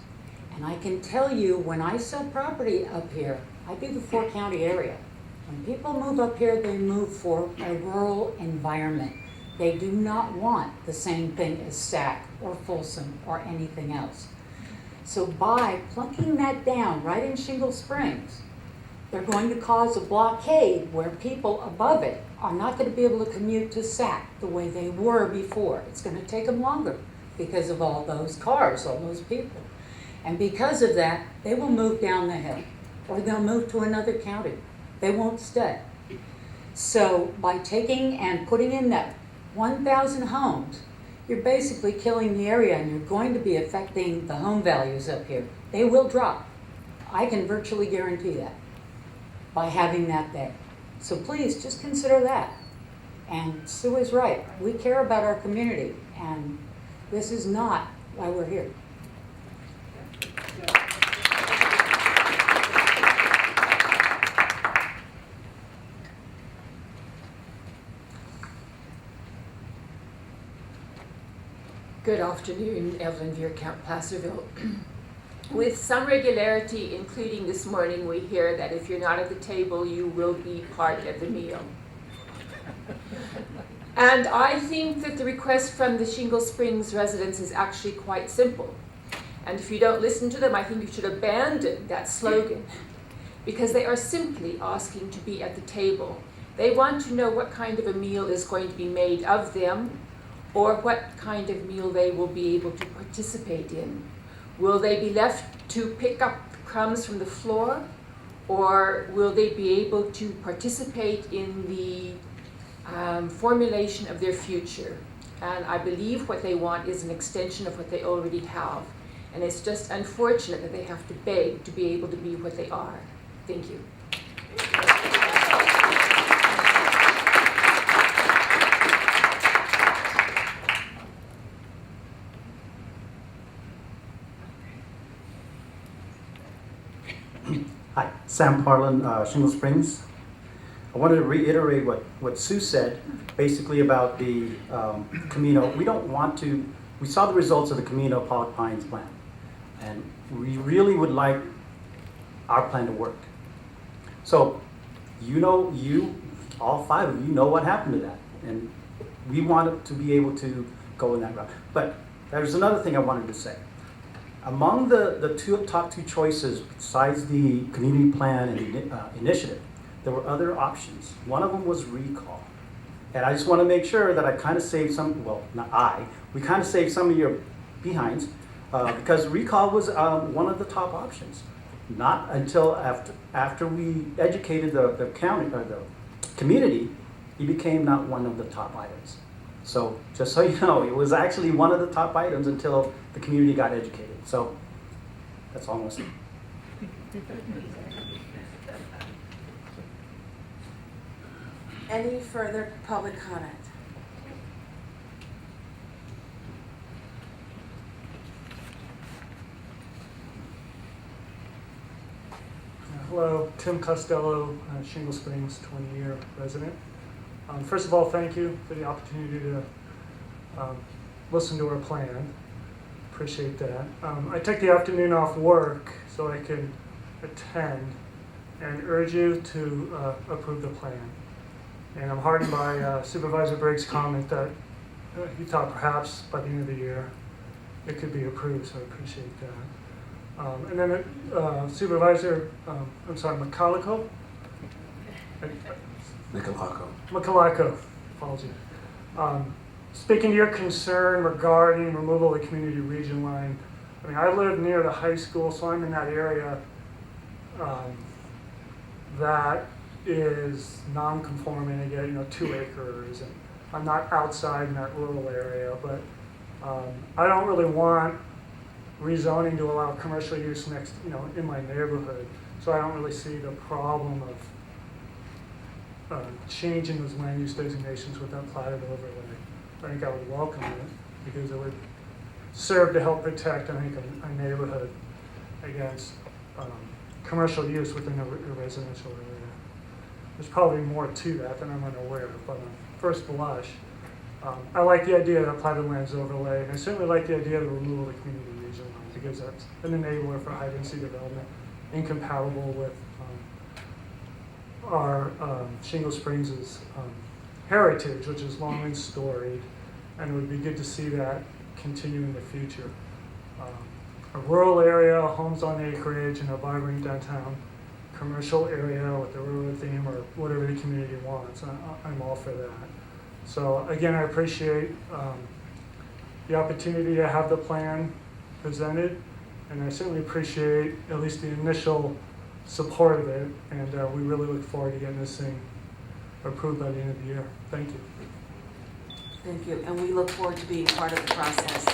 And I can tell you, when I sell property up here, I do the 4-county area. When people move up here, they move for a rural environment. They do not want the same thing as Sac or Folsom or anything else. So by plunking that down right in Shingle Springs, they're going to cause a blockade where people above it are not going to be able to commute to Sac the way they were before. It's going to take them longer because of all those cars, all those people. And because of that, they will move down the hill, or they'll move to another county. They won't stay. So by taking and putting in that 1,000 homes, you're basically killing the area, and you're going to be affecting the home values up here. They will drop. I can virtually guarantee that by having that there. So please just consider that. And Sue is right. We care about our community, and this is not why we're here. Good afternoon, Evelyn Vierkamp, Placerville. With some regularity, including this morning, we hear that if you're not at the table, you will be part of the meal. And I think that the request from the Shingle Springs residents is actually quite simple. And if you don't listen to them, I think you should abandon that slogan, because they are simply asking to be at the table. They want to know what kind of a meal is going to be made of them, or what kind of meal they will be able to participate in. Will they be left to pick up crumbs from the floor, or will they be able to participate in the formulation of their future? And I believe what they want is an extension of what they already have. And it's just unfortunate that they have to beg to be able to be what they are. Thank you. Hi, Sam Parlin, Shingle Springs. I wanted to reiterate what Sue said, basically about the Camino. We don't want to, we saw the results of the Camino Pollock Pines plan, and we really would like our plan to work. So, all 5 of you know what happened to that, and we wanted to be able to go in that route. But there's another thing I wanted to say. Among the top two choices, besides the community plan and initiative, there were other options. One of them was recall. And I just want to make sure that I kind of saved some, well, not I, we kind of saved some of your behinds, because recall was one of the top options. Not until after we educated the county, or the community, it became not one of the top items. So just so you know, it was actually one of the top items until the community got educated. So that's all I'm going to say. Any further public comment? Hello, Tim Costello, Shingle Springs, 20-year resident. First of all, thank you for the opportunity to listen to our plan. Appreciate that. I took the afternoon off work so I could attend and urge you to approve the plan. And I'm heartened by Supervisor Briggs' comment that he thought perhaps by the end of the year it could be approved, so I appreciate that. And then Supervisor, McCullough? McCullough, apologies. Speaking to your concern regarding removal of the community region line, I mean, I live near the high school, so I'm in that area that is non-conforming. I get 2 acres, and I'm not outside in that rural area, but I don't really want rezoning to allow commercial use next, in my neighborhood. So I don't really see the problem of changing those land use designations with that platted overlay. I think I would welcome it because it would serve to help protect, I think, a neighborhood against commercial use within a residential area. There's probably more to that than I'm unaware of, but on first blush, I like the idea of the platted lands overlay, and I certainly like the idea of the removal of the community region line, because that's an enabler for high density development, incompatible with our Shingle Springs' heritage, which is long and storied, and it would be good to see that continue in the future. A rural area, homes on acreage, and a vibrant downtown commercial area with a rural theme or whatever the community wants. I'm all for that. So again, I appreciate the opportunity to have the plan presented, and I certainly appreciate at least the initial support of it, and we really look forward to getting this thing approved by the end of the year. Thank you. Thank you, and we look forward to being part of the process.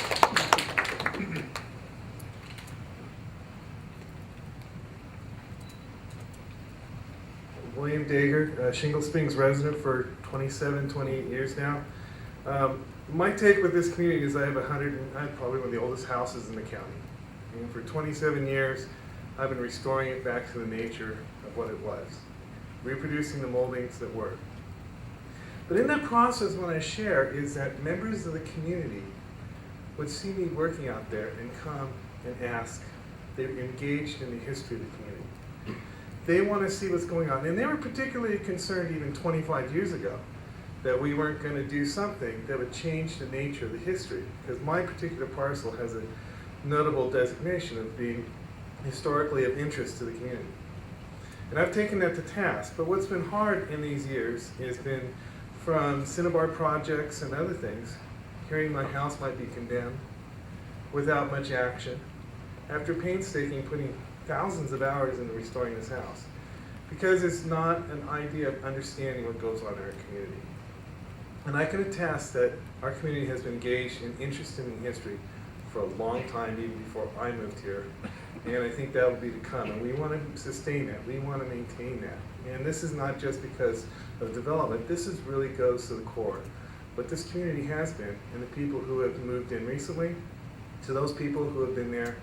William Dager, Shingle Springs resident for 28 years now. My take with this community is I have probably one of the oldest houses in the county. And for 27 years, I've been restoring it back to the nature of what it was, reproducing the moldings that were. But in that process, what I share is that members of the community would see me working out there and come and ask. They're engaged in the history of the community. They want to see what's going on. And they were particularly concerned even 25 years ago that we weren't going to do something that would change the nature of the history. Because my particular parcel has a notable designation of being historically of interest to the community. And I've taken that to task. But what's been hard in these years has been from Cinnabar projects and other things, hearing my house might be condemned without much action, after painstaking putting thousands of hours into restoring this house, because it's not an idea of understanding what goes on in our community. And I can attest that our community has been engaged and interested in history for a long time, even before I moved here. And I think that will be to come. And we want to sustain that. We want to maintain that. And this is not just because of development. This is really goes to the core. What this community has been, and the people who have moved in recently, to those people who have been there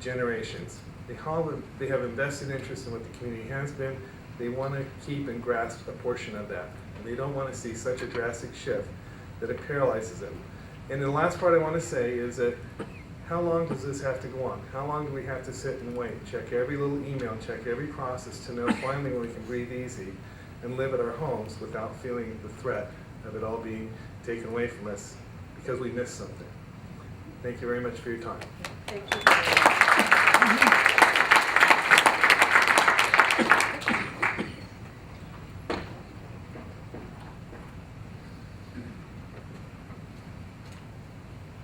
generations. They have invested interest in what the community has been. They want to keep and grasp a portion of that. And they don't want to see such a drastic shift that it paralyzes them. And the last part I want to say is that how long does this have to go on? How long do we have to sit and wait, check every little email, check every process to know finally when we can breathe easy and live at our homes without feeling the threat of it all being taken away from us because we missed something? Thank you very much for your time. Thank you.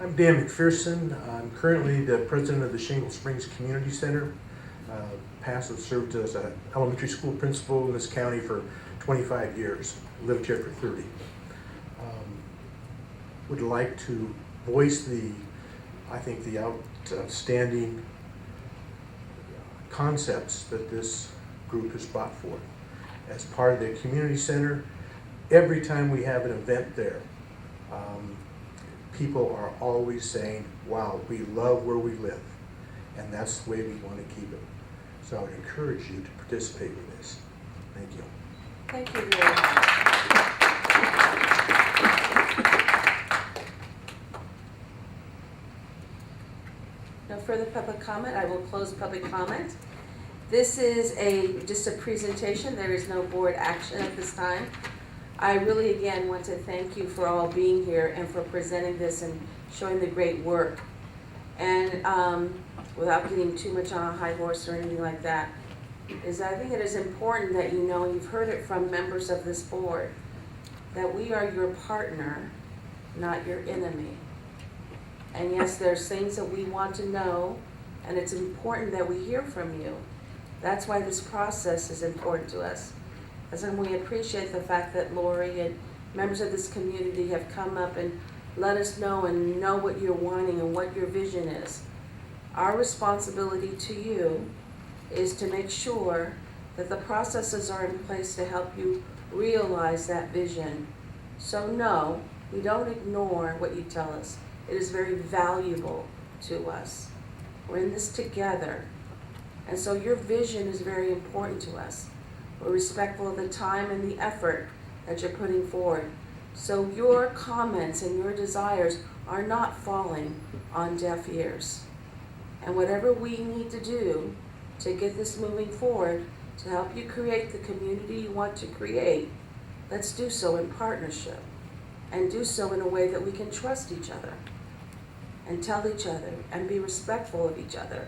I'm Dan McPherson. I'm currently the president of the Shingle Springs Community Center. Past have served as an elementary school principal in this county for 25 years. Lived here for 30. Would like to voice I think the outstanding concepts that this group has brought forth. As part of the community center, every time we have an event there, people are always saying, wow, we love where we live. And that's the way we want to keep it. So I would encourage you to participate with this. Thank you. Thank you very much. No further public comment. I will close public comment. This is just a presentation. There is no board action at this time. I really, again, want to thank you for all being here and for presenting this and showing the great work. And without getting too much on a high horse or anything like that, I think it is important that you know, and you've heard it from members of this board, that we are your partner, not your enemy. And yes, there's things that we want to know, and it's important that we hear from you. That's why this process is important to us. And we appreciate the fact that Lori and members of this community have come up and let us know and know what you're wanting and what your vision is. Our responsibility to you is to make sure that the processes are in place to help you realize that vision. So no, we don't ignore what you tell us. It is very valuable to us. We're in this together. And so your vision is very important to us. We're respectful of the time and the effort that you're putting forward. So your comments and your desires are not falling on deaf ears. And whatever we need to do to get this moving forward, to help you create the community you want to create, let's do so in partnership. And do so in a way that we can trust each other and tell each other and be respectful of each other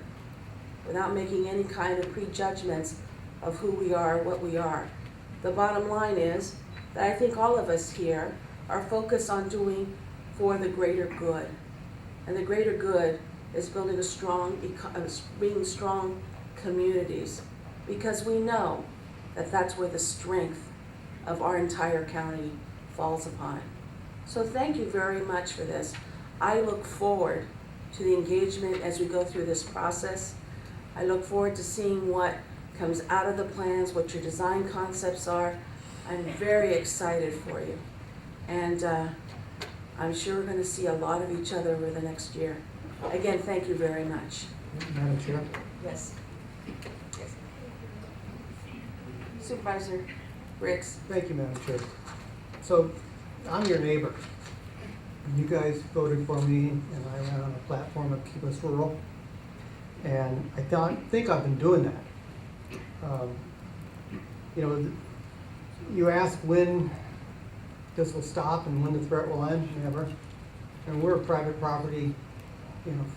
without making any kind of prejudgments of who we are, what we are. The bottom line is that I think all of us here are focused on doing for the greater good. And the greater good is building being strong communities, because we know that that's where the strength of our entire county falls upon. So thank you very much for this. I look forward to the engagement as we go through this process. I look forward to seeing what comes out of the plans, what your design concepts are. I'm very excited for you. And I'm sure we're going to see a lot of each other over the next year. Again, thank you very much. Madam Chair? Yes. Supervisor Briggs. Thank you, Madam Chair. So, I'm your neighbor. You guys voted for me, and I ran on a platform of Keep Us Rural. And I think I've been doing that. You know, you ask when this will stop and when the threat will end. Never. And we're a private property,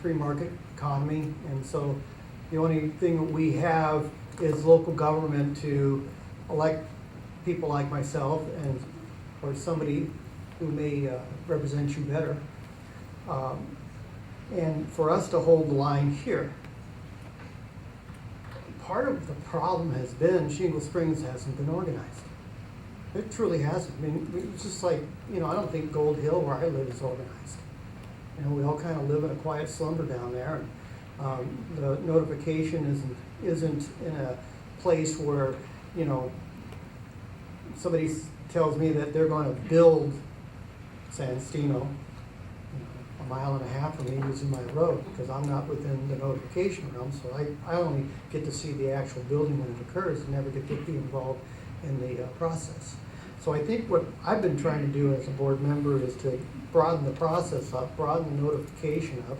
free market economy, and so the only thing that we have is local government to elect people like myself and or somebody who may represent you better, and for us to hold the line here. Part of the problem has been Shingle Springs hasn't been organized. It truly hasn't. I mean, it's just like, I don't think Gold Hill, where I live, is organized. We all kind of live in a quiet slumber down there. And, the notification isn't in a place where, somebody tells me that they're going to build Sandstino, a mile and a half from me using my road, because I'm not within the notification realm, so I only get to see the actual building when it occurs and never get to be involved in the process. So I think what I've been trying to do as a board member is to broaden the process up, broaden the notification up.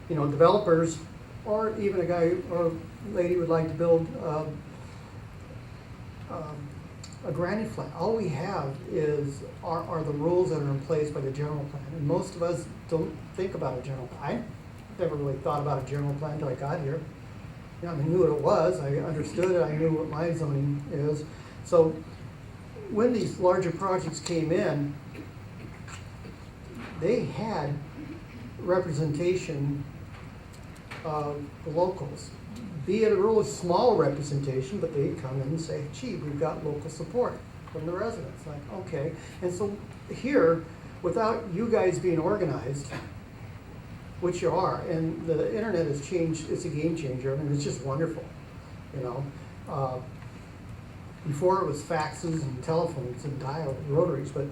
Developers, or even a guy or lady would like to build a granny flat. All we have are the rules that are in place by the general plan, and most of us don't think about a general plan. I never really thought about a general plan until I got here. I knew what it was, I understood it, I knew what my zoning is. So when these larger projects came in, they had representation of the locals, be it a really small representation, but they'd come in and say, gee, we've got local support from the residents. Like, okay. And so here, without you guys being organized, which you are, and the internet has changed, it's a game changer. I mean, it's just wonderful, Before it was faxes and telephones and dial rotaries, but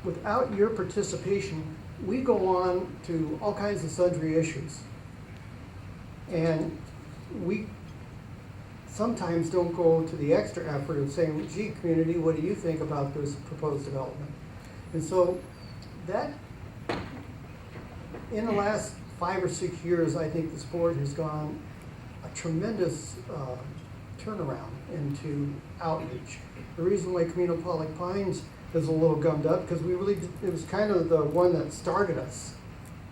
without your participation, we go on to all kinds of sundry issues. And we sometimes don't go to the extra effort of saying, gee, community, what do you think about this proposed development? And so that, in the last 5 or 6 years, I think this board has gone a tremendous turnaround into outreach. The reason why Camino Pollock Pines is a little gummed up, because it was kind of the one that started us,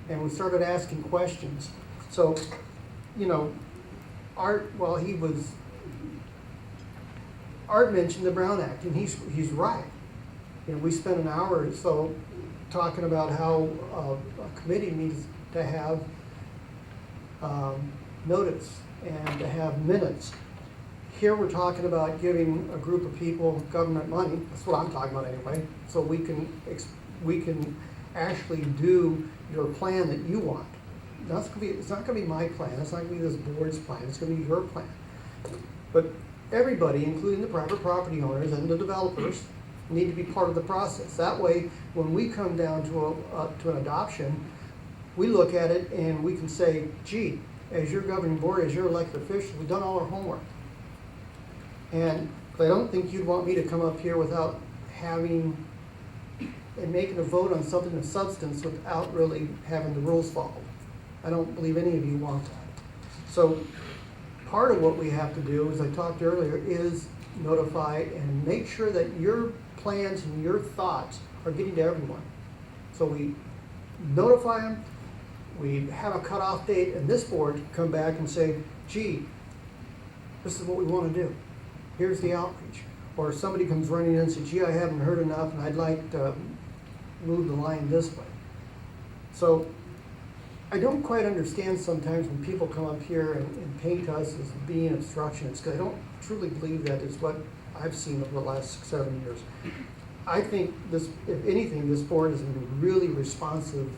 and we started asking questions. So, Art mentioned the Brown Act, and he's right. We spent an hour or so talking about how a committee needs to have notice and to have minutes. Here we're talking about giving a group of people government money. That's what I'm talking about anyway. So we can actually do your plan that you want. It's not going to be my plan. It's not going to be this board's plan. It's going to be your plan. But everybody, including the private property owners and the developers, need to be part of the process. That way, when we come down to an adoption, we look at it and we can say, gee, as your governing board, as your elected officials, we've done all our homework. And I don't think you'd want me to come up here without having and making a vote on something of substance without really having the rules followed. I don't believe any of you want that. So part of what we have to do, as I talked earlier, is notify and make sure that your plans and your thoughts are getting to everyone. So we notify them, we have a cutoff date, and this board can come back and say, gee, this is what we want to do. Here's the outreach. Or somebody comes running in and says, gee, I haven't heard enough and I'd like to move the line this way. So I don't quite understand sometimes when people come up here and paint us as being obstructionists, because I don't truly believe that is what I've seen over the last 6-7 years. I think this, if anything, this board is going to be really responsive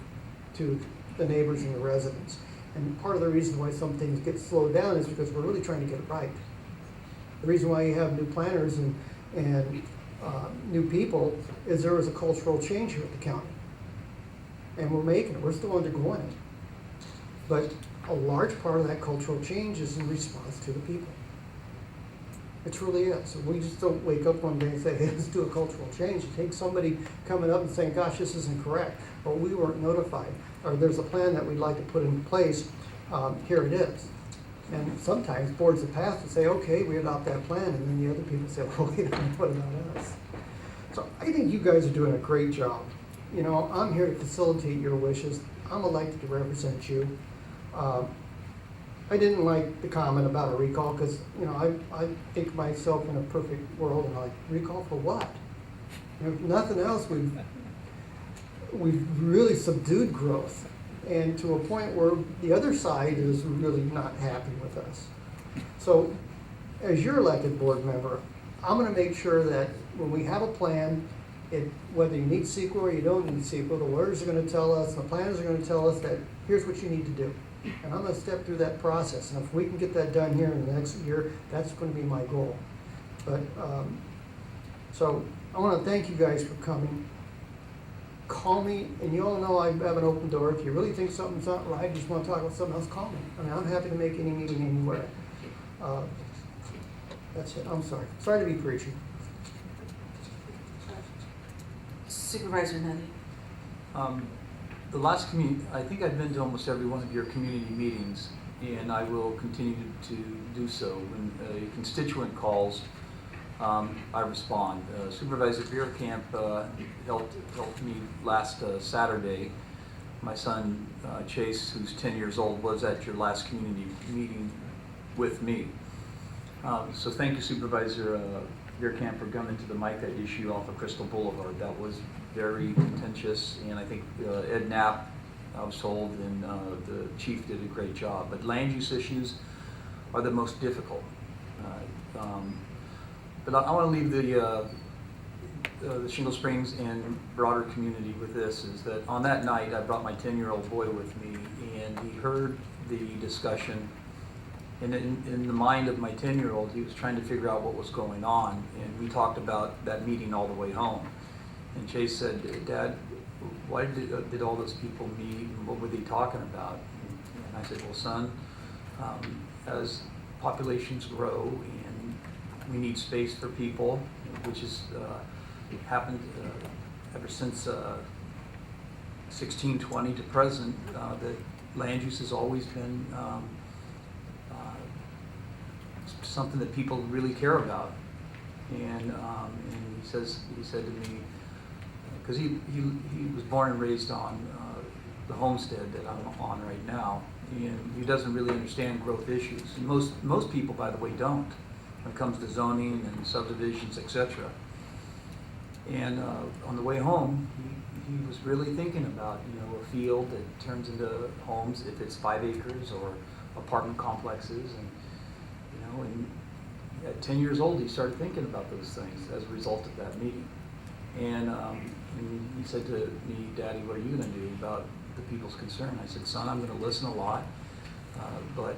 to the neighbors and the residents. And part of the reason why some things get slowed down is because we're really trying to get it right. The reason why you have new planners and new people is there was a cultural change here at the county. And we're making it, we're still undergoing it. But a large part of that cultural change is in response to the people. It truly is. We just don't wake up one day and say, hey, let's do a cultural change. It takes somebody coming up and saying, gosh, this isn't correct, or we weren't notified, or there's a plan that we'd like to put in place, here it is. And sometimes boards have passed and say, okay, we adopt that plan, and then the other people say, well, wait a minute, what about us? So I think you guys are doing a great job. You know, I'm here to facilitate your wishes. I'm elected to represent you. I didn't like the comment about a recall because, you know, I think myself in a perfect world and like, recall for what? You know, if nothing else, we've really subdued growth, and to a point where the other side is really not happy with us. So as your elected board member, I'm going to make sure that when we have a plan, whether you need CEQA or you don't need CEQA, the lawyers are going to tell us, the planners are going to tell us that here's what you need to do. And I'm going to step through that process. And if we can get that done here in the next year, that's going to be my goal. But so I want to thank you guys for coming. Call me, and you all know I have an open door. If you really think something's not right, you just want to talk about something else, call me. I mean, I'm happy to make any meeting anywhere. That's it. I'm sorry. Sorry to be preachy. Supervisor Nutty. The last I think I've been to almost every one of your community meetings, and I will continue to do so. When a constituent calls, I respond. Supervisor Bierkamp helped me last Saturday. My son Chase, who's 10 years old, was at your last community meeting with me. So thank you, Supervisor Bierkamp, for coming to the mic that issue off of Crystal Boulevard. That was very contentious, and I think Ed Knapp, I was told, and the chief did a great job. But land use issues are the most difficult. But I want to leave the Shingle Springs and broader community with this, is that on that night I brought my 10-year-old boy with me, and he heard the discussion. And in the mind of my 10-year-old, he was trying to figure out what was going on, and we talked about that meeting all the way home. And Chase said, Dad, why did all those people meet, and what were they talking about? And I said, well, son, as populations grow and we need space for people, which has happened ever since 1620 to present, that land use has always been something that people really care about. And he said to me, because he was born and raised on the homestead that I'm on right now, and he doesn't really understand growth issues. And most people, by the way, don't, when it comes to zoning and subdivisions, etc. And on the way home, he was really thinking about, a field that turns into homes, if it's 5 acres, or apartment complexes, and at 10 years old, he started thinking about those things as a result of that meeting. And he said to me, Daddy, what are you going to do about the people's concern? I said, son, I'm going to listen a lot, but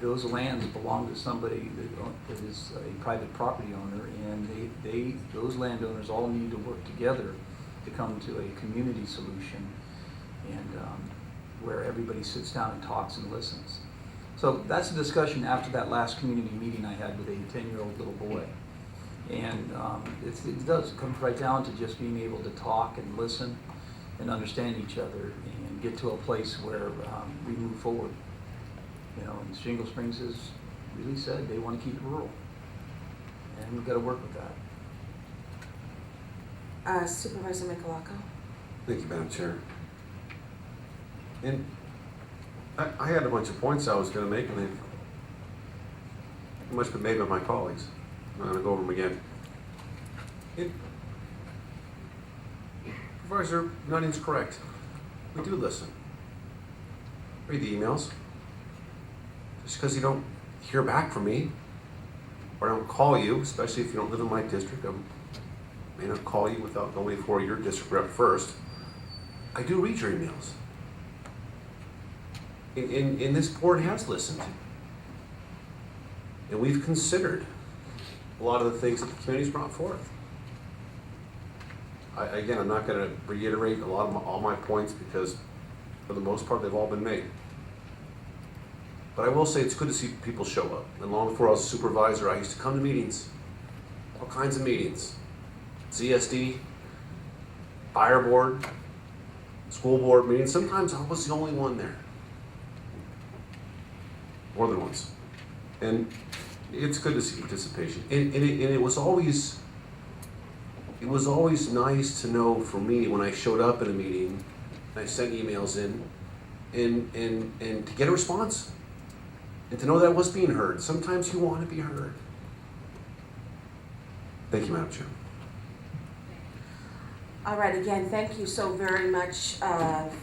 those lands belong to somebody that is a private property owner, and those landowners all need to work together to come to a community solution, and where everybody sits down and talks and listens. So that's a discussion after that last community meeting I had with a 10-year-old little boy. And it does come right down to just being able to talk and listen and understand each other and get to a place where we move forward. You know, and Shingle Springs has really said they want to keep it rural. And we've got to work with that. Supervisor Michalaco? Thank you, Madam Chair. And I had a bunch of points I was going to make, and they've pretty much been made by my colleagues. I'm going to go over them again. Supervisor Nunning's correct. We do listen. Read the emails. Just because you don't hear back from me, or I don't call you, especially if you don't live in my district, I may not call you without going before your district rep first. I do read your emails. And this board has listened. And we've considered a lot of the things that the community's brought forth. Again, I'm not going to reiterate a lot of all my points because for the most part they've all been made. But I will say it's good to see people show up. And long before I was a supervisor, I used to come to meetings, all kinds of meetings. CSD, fire board, school board meetings. Sometimes I was the only one there. More than once. And it's good to see participation. And it was always nice to know for me when I showed up in a meeting, and I sent emails in, and to get a response. And to know that I was being heard. Sometimes you want to be heard. Thank you, Madam Chair. All right, again, thank you so very much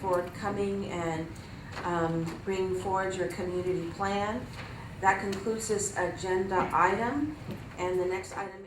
for coming and bringing forward your community plan. That concludes this agenda item, and the next item